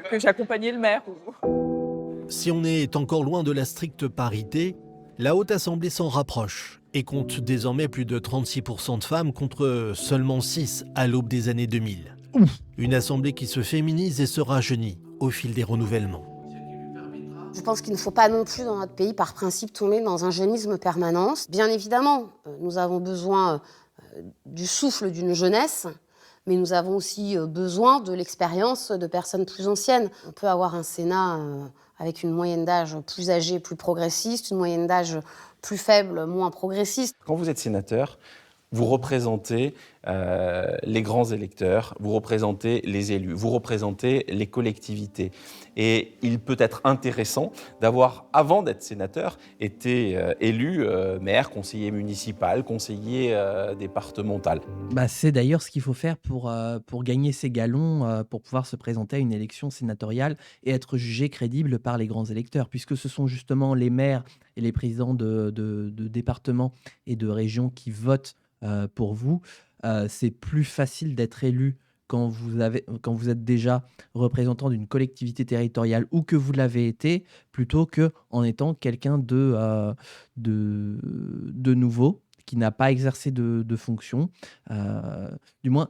S: que j'accompagnais le maire.
B: Si on est encore loin de la stricte parité, La Haute Assemblée s'en rapproche et compte désormais plus de 36% de femmes contre seulement 6 à l'aube des années 2000. Une assemblée qui se féminise et se rajeunit au fil des renouvellements.
O: Je pense qu'il ne faut pas non plus dans notre pays, par principe, tomber dans un jeunisme permanent. Bien évidemment, nous avons besoin du souffle d'une jeunesse, mais nous avons aussi besoin de l'expérience de personnes plus anciennes. On peut avoir un Sénat avec une moyenne d'âge plus âgée, plus progressiste, une moyenne d'âge plus faible, moins progressiste.
N: Quand vous êtes sénateur, vous représentez les grands électeurs, vous représentez les élus, vous représentez les collectivités. Et il peut être intéressant d'avoir, avant d'être sénateur, été élu maire, conseiller municipal, conseiller départemental.
A: C'est d'ailleurs ce qu'il faut faire pour gagner ses galons, pour pouvoir se présenter à une élection sénatoriale et être jugé crédible par les grands électeurs, puisque ce sont justement les maires et les présidents de départements et de régions qui votent pour vous. C'est plus facile d'être élu quand vous êtes déjà représentant d'une collectivité territoriale ou que vous l'avez été, plutôt qu'en étant quelqu'un de nouveau, qui n'a pas exercé de fonction. Du moins,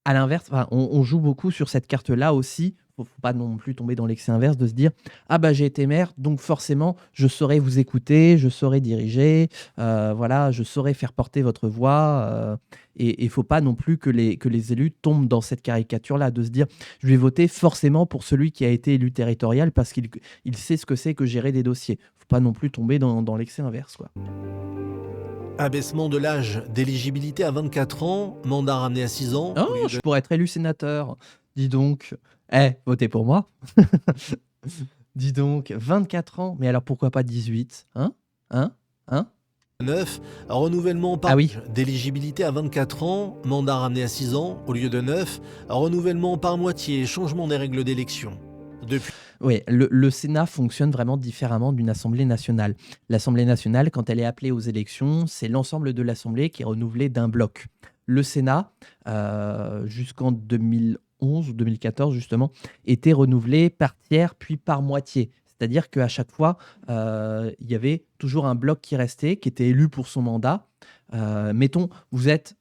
A: à l'inverse, on joue beaucoup sur cette carte-là aussi. Il ne faut pas non plus tomber dans l'excès inverse de se dire « Ah j'ai été maire, donc forcément, je saurais vous écouter, je saurais diriger, je saurais faire porter votre voix. » Et il ne faut pas non plus que les élus tombent dans cette caricature-là, de se dire « Je vais voter forcément pour celui qui a été élu territorial parce qu'il sait ce que c'est que gérer des dossiers. » Il ne faut pas non plus tomber dans l'excès inverse, quoi.
B: Abaissement de l'âge d'éligibilité à 24 ans, mandat ramené à 6 ans.
A: Oh, je pourrais être élu sénateur. Dis donc. Votez pour moi. Dis donc, 24 ans. Mais alors pourquoi pas 18 ?
B: 9, renouvellement par d'éligibilité à 24 ans, mandat ramené à 6 ans au lieu de 9, renouvellement par moitié, changement des règles d'élection.
A: Oui, le Sénat fonctionne vraiment différemment d'une Assemblée nationale. L'Assemblée nationale, quand elle est appelée aux élections, c'est l'ensemble de l'Assemblée qui est renouvelée d'un bloc. Le Sénat, jusqu'en 2011 ou 2014 justement, était renouvelé par tiers puis par moitié. C'est-à-dire qu'à chaque fois, il y avait toujours un bloc qui restait, qui était élu pour son mandat. Mettons, vous êtes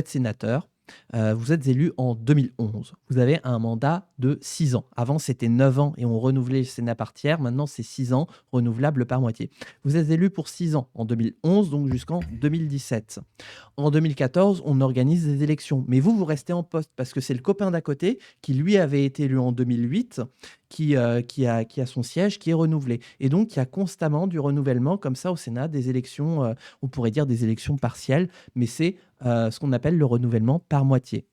A: sénateur. Vous êtes élu en 2011. Vous avez un mandat de 6 ans. Avant, c'était 9 ans et on renouvelait le Sénat par tiers. Maintenant, c'est 6 ans, renouvelable par moitié. Vous êtes élu pour 6 ans en 2011, donc jusqu'en 2017. En 2014, on organise des élections. Mais vous restez en poste parce que c'est le copain d'à côté qui, lui, avait été élu en 2008, qui a son siège qui est renouvelé. Et donc, il y a constamment du renouvellement comme ça au Sénat, des élections, on pourrait dire des élections partielles, mais c'est ce qu'on appelle le renouvellement par moitié.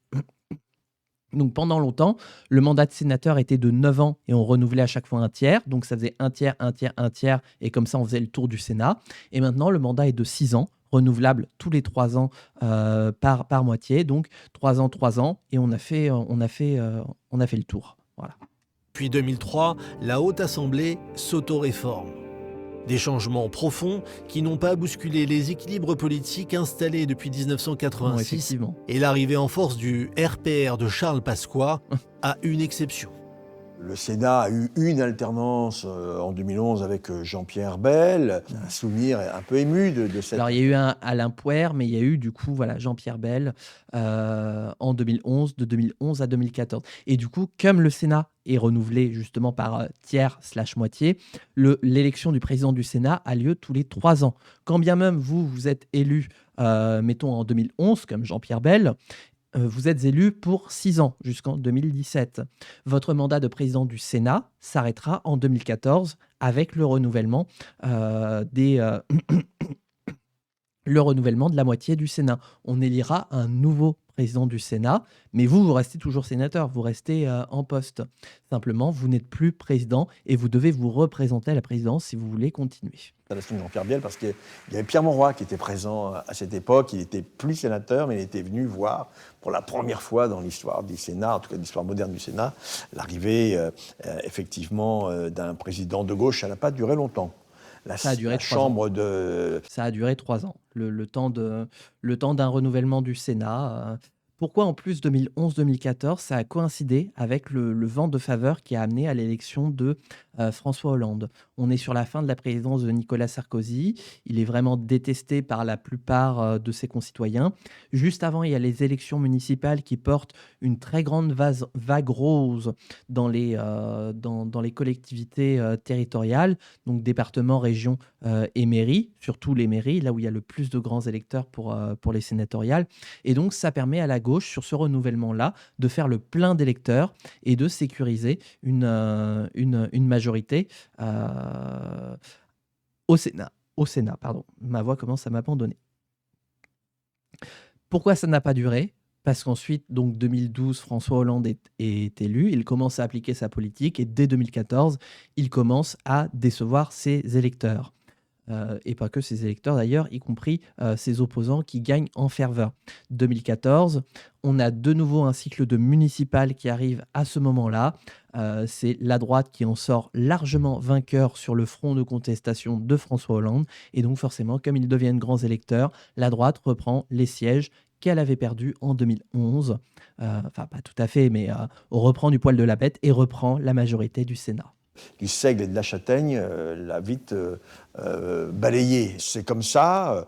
A: Donc pendant longtemps, le mandat de sénateur était de 9 ans et on renouvelait à chaque fois un tiers. Donc ça faisait un tiers, un tiers, un tiers et comme ça on faisait le tour du Sénat. Et maintenant le mandat est de 6 ans, renouvelable tous les 3 ans par moitié. Donc 3 ans et on a fait le tour. Voilà.
B: Puis 2003, la Haute Assemblée s'auto-réforme. Des changements profonds qui n'ont pas bousculé les équilibres politiques installés depuis 1986 et l'arrivée en force du RPR de Charles Pasqua à une exception.
T: Le Sénat a eu une alternance en 2011 avec Jean-Pierre Bel, un souvenir un peu ému de cette...
A: Alors il y a eu un Alain Pouer, mais il y a eu du coup Jean-Pierre Bel en 2011, de 2011 à 2014. Et du coup, comme le Sénat est renouvelé justement par tiers/moitié, l'élection du président du Sénat a lieu tous les 3 ans. Quand bien même vous êtes élu, mettons en 2011, comme Jean-Pierre Bel, vous êtes élu pour 6 ans, jusqu'en 2017. Votre mandat de président du Sénat s'arrêtera en 2014 avec le renouvellement le renouvellement de la moitié du Sénat. On élira un nouveau président du Sénat, mais vous restez toujours sénateur, vous restez en poste. Simplement, vous n'êtes plus président et vous devez vous représenter à la présidence si vous voulez continuer.
T: Ça la Jean-Pierre Biel parce qu'il y avait Pierre Monroy qui était présent à cette époque. Il n'était plus sénateur, mais il était venu voir pour la première fois dans l'histoire du Sénat, en tout cas l'histoire moderne du Sénat, l'arrivée effectivement d'un président de gauche. Ça n'a pas duré longtemps.
A: Ça a duré 3 ans. Ça a duré 3 ans. Le temps d'un renouvellement du Sénat Pourquoi en plus 2011-2014, ça a coïncidé avec le vent de faveur qui a amené à l'élection de François Hollande. On est sur la fin de la présidence de Nicolas Sarkozy. Il est vraiment détesté par la plupart de ses concitoyens. Juste avant, il y a les élections municipales qui portent une très grande vague rose dans les collectivités territoriales, donc départements, régions et mairies, surtout les mairies, là où il y a le plus de grands électeurs pour les sénatoriales. Et donc, ça permet à la gauche, sur ce renouvellement-là, de faire le plein d'électeurs et de sécuriser une majorité au Sénat. Pardon. Ma voix commence à m'abandonner. Pourquoi ça n'a pas duré ? Parce qu'ensuite, donc 2012, François Hollande est élu, il commence à appliquer sa politique et dès 2014, il commence à décevoir ses électeurs. Et pas que ses électeurs d'ailleurs, y compris ses opposants qui gagnent en ferveur. 2014, on a de nouveau un cycle de municipales qui arrive à ce moment-là. C'est la droite qui en sort largement vainqueur sur le front de contestation de François Hollande. Et donc forcément, comme ils deviennent grands électeurs, la droite reprend les sièges qu'elle avait perdus en 2011. Enfin, pas tout à fait, mais reprend du poil de la bête et reprend la majorité du Sénat.
T: Du Seigle et de la Châtaigne l'a vite balayé. C'est comme ça.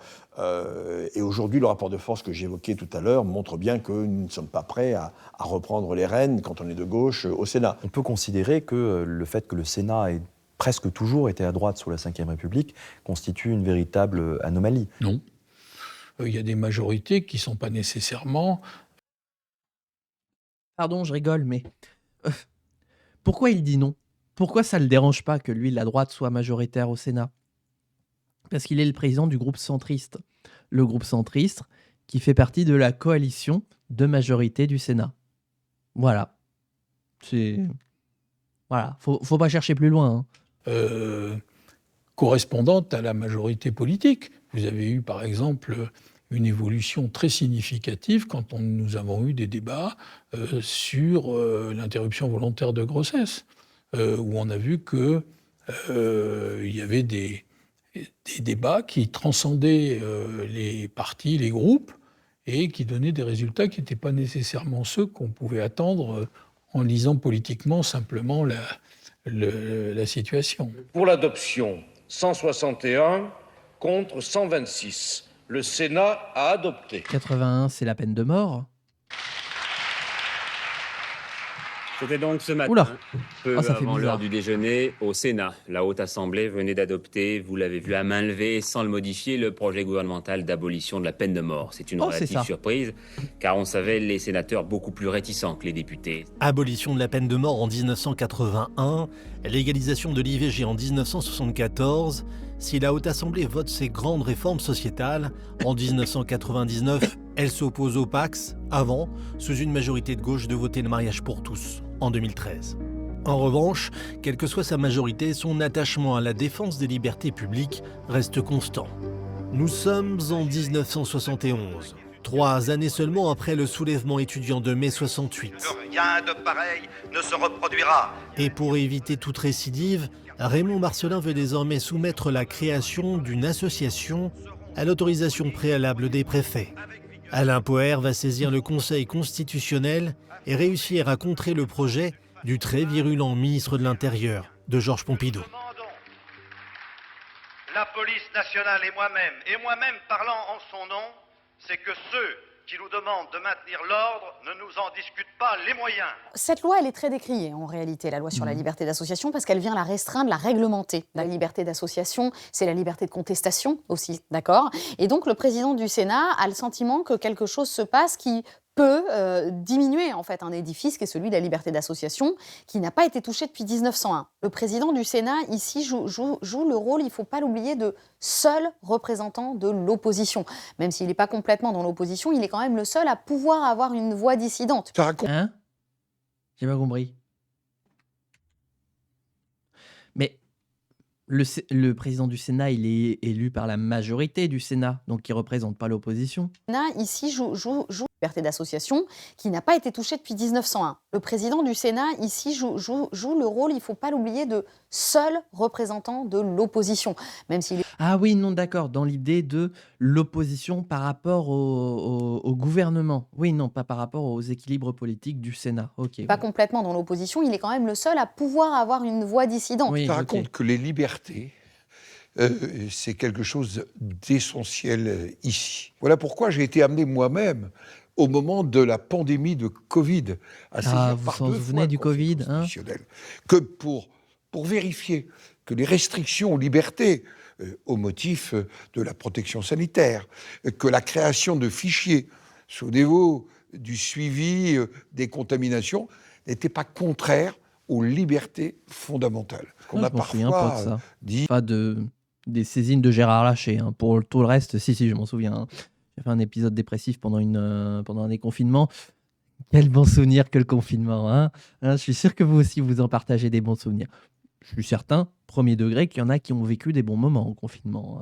T: Et aujourd'hui, le rapport de force que j'évoquais tout à l'heure montre bien que nous ne sommes pas prêts à reprendre les rênes quand on est de gauche au Sénat.
H: On peut considérer que le fait que le Sénat ait presque toujours été à droite sous la Ve République constitue une véritable anomalie.
K: Non. Il y a des majorités qui ne sont pas nécessairement...
A: Pardon, je rigole, mais pourquoi il dit non ? Pourquoi ça ne le dérange pas que lui, la droite, soit majoritaire au Sénat ? Parce qu'il est le président du groupe centriste. Le groupe centriste qui fait partie de la coalition de majorité du Sénat. Voilà. Voilà. Faut pas chercher plus loin.
K: Correspondante à la majorité politique. Vous avez eu, par exemple, une évolution très significative quand nous avons eu des débats sur l'interruption volontaire de grossesse. Où on a vu qu'il y avait des débats qui transcendaient les partis, les groupes, et qui donnaient des résultats qui n'étaient pas nécessairement ceux qu'on pouvait attendre en lisant politiquement simplement la situation.
R: Pour l'adoption, 161 contre 126. Le Sénat a adopté.
A: 81, c'est la peine de mort.
U: C'était donc ce matin, peu avant l'heure du déjeuner, au Sénat. La Haute Assemblée venait d'adopter, vous l'avez vu à main levée, sans le modifier, le projet gouvernemental d'abolition de la peine de mort. C'est une relative surprise, car on savait les sénateurs beaucoup plus réticents que les députés.
B: Abolition de la peine de mort en 1981, légalisation de l'IVG en 1974. Si la Haute Assemblée vote ces grandes réformes sociétales, en 1999, elle s'oppose au Pax, avant, sous une majorité de gauche, de voter le mariage pour tous, en 2013. En revanche, quelle que soit sa majorité, son attachement à la défense des libertés publiques reste constant. Nous sommes en 1971, 3 années seulement après le soulèvement étudiant de mai 68.
V: Rien de pareil ne se reproduira.
B: Et pour éviter toute récidive, Raymond Marcellin veut désormais soumettre la création d'une association à l'autorisation préalable des préfets. Alain Poher va saisir le Conseil constitutionnel et réussir à contrer le projet du très virulent ministre de l'Intérieur, de Georges Pompidou.
V: La police nationale et moi-même parlant en son nom, c'est que ceux qui nous demandent de maintenir l'ordre ne nous en discutent pas les moyens.
I: Cette loi, elle est très décriée en réalité, la loi sur la liberté d'association, parce qu'elle vient la restreindre, la réglementer. La liberté d'association, c'est la liberté de contestation aussi, d'accord ? Et donc le président du Sénat a le sentiment que quelque chose se passe qui peut diminuer en fait un édifice qui est celui de la liberté d'association, qui n'a pas été touché depuis 1901. Le président du Sénat, ici, joue le rôle, il ne faut pas l'oublier, de seul représentant de l'opposition. Même s'il n'est pas complètement dans l'opposition, il est quand même le seul à pouvoir avoir une voix dissidente.
A: Hein ? J'ai pas compris. Mais le président du Sénat, il est élu par la majorité du Sénat, donc il ne représente pas l'opposition.
I: Le Sénat, ici, joue liberté d'association, qui n'a pas été touchée depuis 1901. Le président du Sénat, ici, joue le rôle, il ne faut pas l'oublier, de seul représentant de l'opposition, même s'il est...
A: Ah oui, non, d'accord, dans l'idée de l'opposition par rapport au gouvernement. Oui, non, pas par rapport aux équilibres politiques du Sénat. Ok.
I: Pas complètement dans l'opposition, il est quand même le seul à pouvoir avoir une voix dissidente.
K: Oui, ça raconte que les libertés, c'est quelque chose d'essentiel ici. Voilà pourquoi j'ai été amené moi-même, au moment de la pandémie de Covid, à saisir
A: vous
K: par
A: vous
K: 2
A: souvenez
K: fois
A: du
K: le Conseil
A: Covid, hein,
K: constitutionnel, que pour vérifier que les restrictions aux libertés, au motif de la protection sanitaire, que la création de fichiers sous niveau du suivi des contaminations n'était pas contraire aux libertés fondamentales.
A: Je m'en souviens pas de ça. Pas des saisines de Gérard Larcher. Hein. Pour tout le reste, si, je m'en souviens. Hein. J'ai fait un épisode dépressif pendant un déconfinement. Quel bon souvenir que le confinement. Hein. Je suis sûr que vous aussi, vous en partagez des bons souvenirs. Je suis certain, premier degré, qu'il y en a qui ont vécu des bons moments au confinement.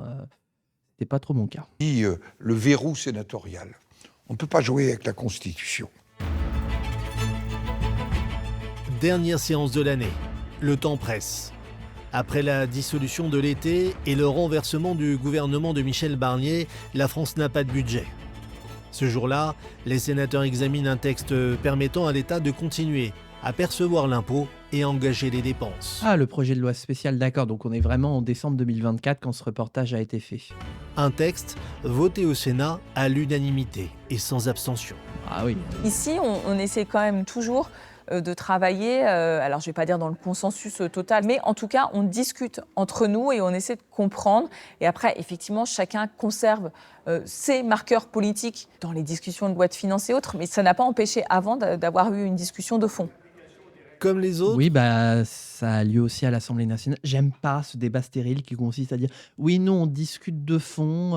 A: C'était pas trop mon cas.
K: Le verrou sénatorial. On ne peut pas jouer avec la Constitution.
B: Dernière séance de l'année. Le temps presse. Après la dissolution de l'été et le renversement du gouvernement de Michel Barnier, la France n'a pas de budget. Ce jour-là, les sénateurs examinent un texte permettant à l'État de continuer à percevoir l'impôt et à engager les dépenses.
A: Ah, le projet de loi spéciale, d'accord. Donc on est vraiment en décembre 2024 quand ce reportage a été fait.
B: Un texte voté au Sénat à l'unanimité et sans abstention.
A: Ah oui.
S: Ici, on essaie quand même toujours de travailler, alors je ne vais pas dire dans le consensus total, mais en tout cas, on discute entre nous et on essaie de comprendre. Et après, effectivement, chacun conserve ses marqueurs politiques dans les discussions de loi de finances et autres, mais ça n'a pas empêché avant d'avoir eu une discussion de fond.
B: Comme les autres.
A: Oui, ça a lieu aussi à l'Assemblée nationale. J'aime pas ce débat stérile qui consiste à dire oui, nous, on discute de fond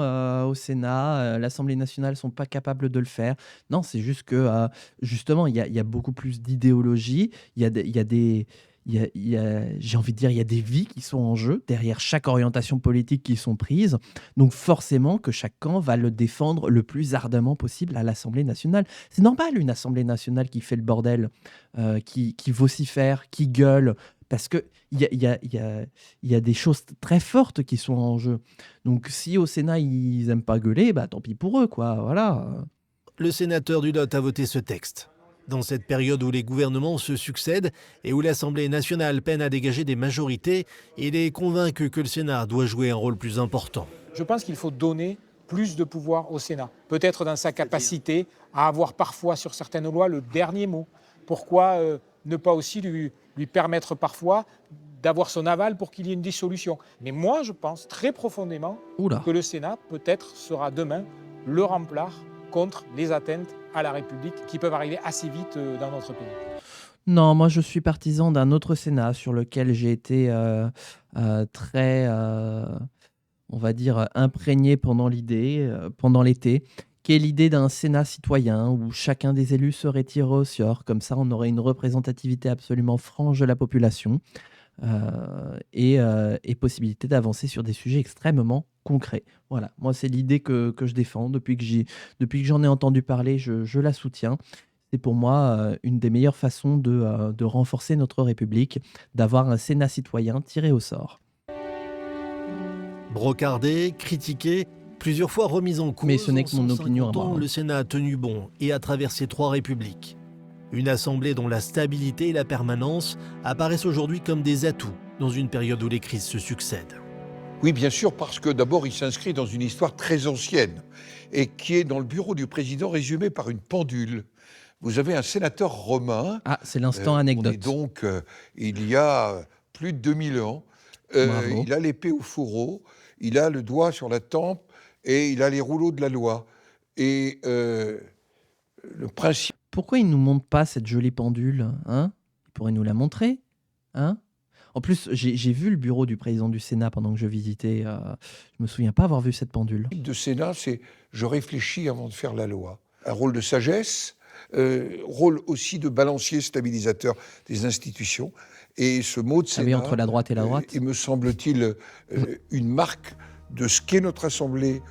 A: au Sénat, l'Assemblée nationale ne sont pas capables de le faire. Non, c'est juste que, justement, il y a beaucoup plus d'idéologie, j'ai envie de dire, il y a des vies qui sont en jeu derrière chaque orientation politique qui sont prises. Donc forcément que chaque camp va le défendre le plus ardemment possible à l'Assemblée nationale. C'est normal, une Assemblée nationale qui fait le bordel, qui vocifère, qui gueule, parce qu'il y a des choses très fortes qui sont en jeu. Donc si au Sénat, ils n'aiment pas gueuler, tant pis pour eux, quoi. Voilà.
B: Le sénateur du Lot a voté ce texte. Dans cette période où les gouvernements se succèdent et où l'Assemblée nationale peine à dégager des majorités, il est convaincu que le Sénat doit jouer un rôle plus important.
L: Je pense qu'il faut donner plus de pouvoir au Sénat, peut-être dans sa capacité à avoir parfois sur certaines lois le dernier mot. Pourquoi ne pas aussi lui permettre parfois d'avoir son aval pour qu'il y ait une dissolution. Mais moi, je pense très profondément que le Sénat, peut-être, sera demain le rempart contre les atteintes à la République qui peuvent arriver assez vite dans notre pays.
A: Non, moi je suis partisan d'un autre Sénat sur lequel j'ai été très, on va dire, imprégné pendant l'été, qui est l'idée d'un Sénat citoyen où chacun des élus serait tiré au sort. Comme ça, on aurait une représentativité absolument franche de la population et possibilité d'avancer sur des sujets extrêmement concrets. Voilà, moi c'est l'idée que je défends. Depuis que j'en ai entendu parler, je la soutiens. C'est pour moi une des meilleures façons de renforcer notre République, d'avoir un Sénat citoyen tiré au sort.
B: Brocardé, critiqué, plusieurs fois remis en cause.
A: Mais ce n'est que mon opinion à moi.
B: Le Sénat a tenu bon et a traversé 3 républiques. Une assemblée dont la stabilité et la permanence apparaissent aujourd'hui comme des atouts dans une période où les crises se succèdent.
K: Oui, bien sûr, parce que d'abord, il s'inscrit dans une histoire très ancienne et qui est dans le bureau du président résumée par une pendule. Vous avez un sénateur romain.
A: Ah, c'est l'instant anecdote.
K: Donc, il y a plus de 2000 ans. Il a l'épée au fourreau, il a le doigt sur la tempe et il a les rouleaux de la loi. Et le principe...
A: Pourquoi il ne nous montre pas cette jolie pendule, hein? Il pourrait nous la montrer, hein? En plus, j'ai vu le bureau du président du Sénat pendant que je visitais. Je ne me souviens pas avoir vu cette pendule.
K: Le Sénat, c'est je réfléchis avant de faire la loi. Un rôle de sagesse, rôle aussi de balancier stabilisateur des institutions. Et ce mot de Sénat,
A: entre la droite et la droite,
K: il me semble-t-il une marque de ce qu'est notre Assemblée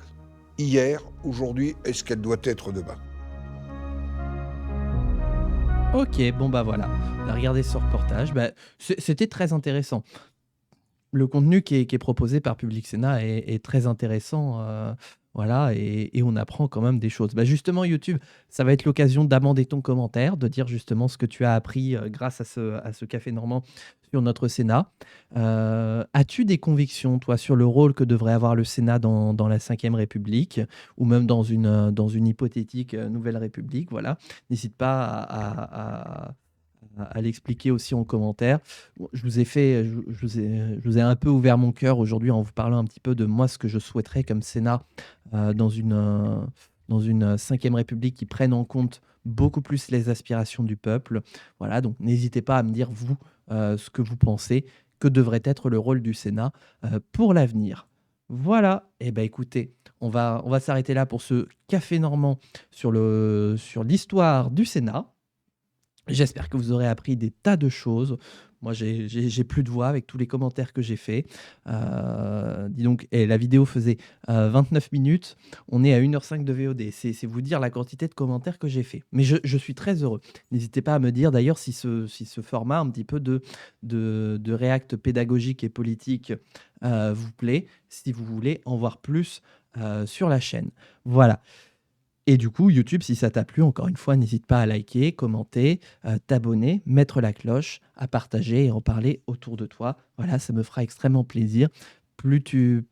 K: hier, aujourd'hui, et ce qu'elle doit être demain.
A: Ok, bon bah voilà, on a regardé ce reportage, c'était très intéressant. Le contenu qui est proposé par Public Sénat est très intéressant, voilà, et on apprend quand même des choses. Justement, YouTube, ça va être l'occasion d'amender ton commentaire, de dire justement ce que tu as appris grâce à ce café normand sur notre Sénat. As-tu des convictions, toi, sur le rôle que devrait avoir le Sénat dans la Ve République, ou même dans une hypothétique Nouvelle République, voilà. N'hésite pas à l'expliquer aussi en commentaire. Je vous ai un peu ouvert mon cœur aujourd'hui en vous parlant un petit peu de moi, ce que je souhaiterais comme Sénat dans une Ve République qui prenne en compte beaucoup plus les aspirations du peuple. Voilà, donc n'hésitez pas à me dire, vous, ce que vous pensez, que devrait être le rôle du Sénat pour l'avenir. Voilà, et écoutez, on va s'arrêter là pour ce café normand sur l'histoire du Sénat. J'espère que vous aurez appris des tas de choses. Moi, j'ai plus de voix avec tous les commentaires que j'ai faits. Dis donc, la vidéo faisait 29 minutes. On est à 1h05 de VOD. C'est vous dire la quantité de commentaires que j'ai fait. Mais je suis très heureux. N'hésitez pas à me dire d'ailleurs si ce format un petit peu de réact pédagogique et politique vous plaît, si vous voulez en voir plus sur la chaîne. Voilà. Et du coup, YouTube, si ça t'a plu, encore une fois, n'hésite pas à liker, commenter, t'abonner, mettre la cloche, à partager et en parler autour de toi. Voilà, ça me fera extrêmement plaisir. Plus tu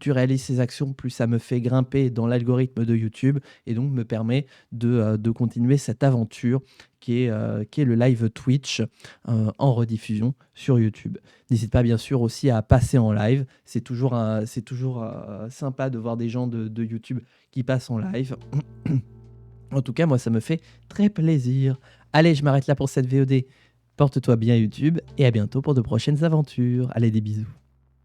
A: réalises ces actions, plus ça me fait grimper dans l'algorithme de YouTube et donc me permet de continuer cette aventure qui est le live Twitch en rediffusion sur YouTube. N'hésite pas bien sûr aussi à passer en live. C'est toujours sympa de voir des gens de YouTube qui passent en live. En tout cas, moi, ça me fait très plaisir. Allez, je m'arrête là pour cette VOD. Porte-toi bien YouTube et à bientôt pour de prochaines aventures. Allez, des bisous.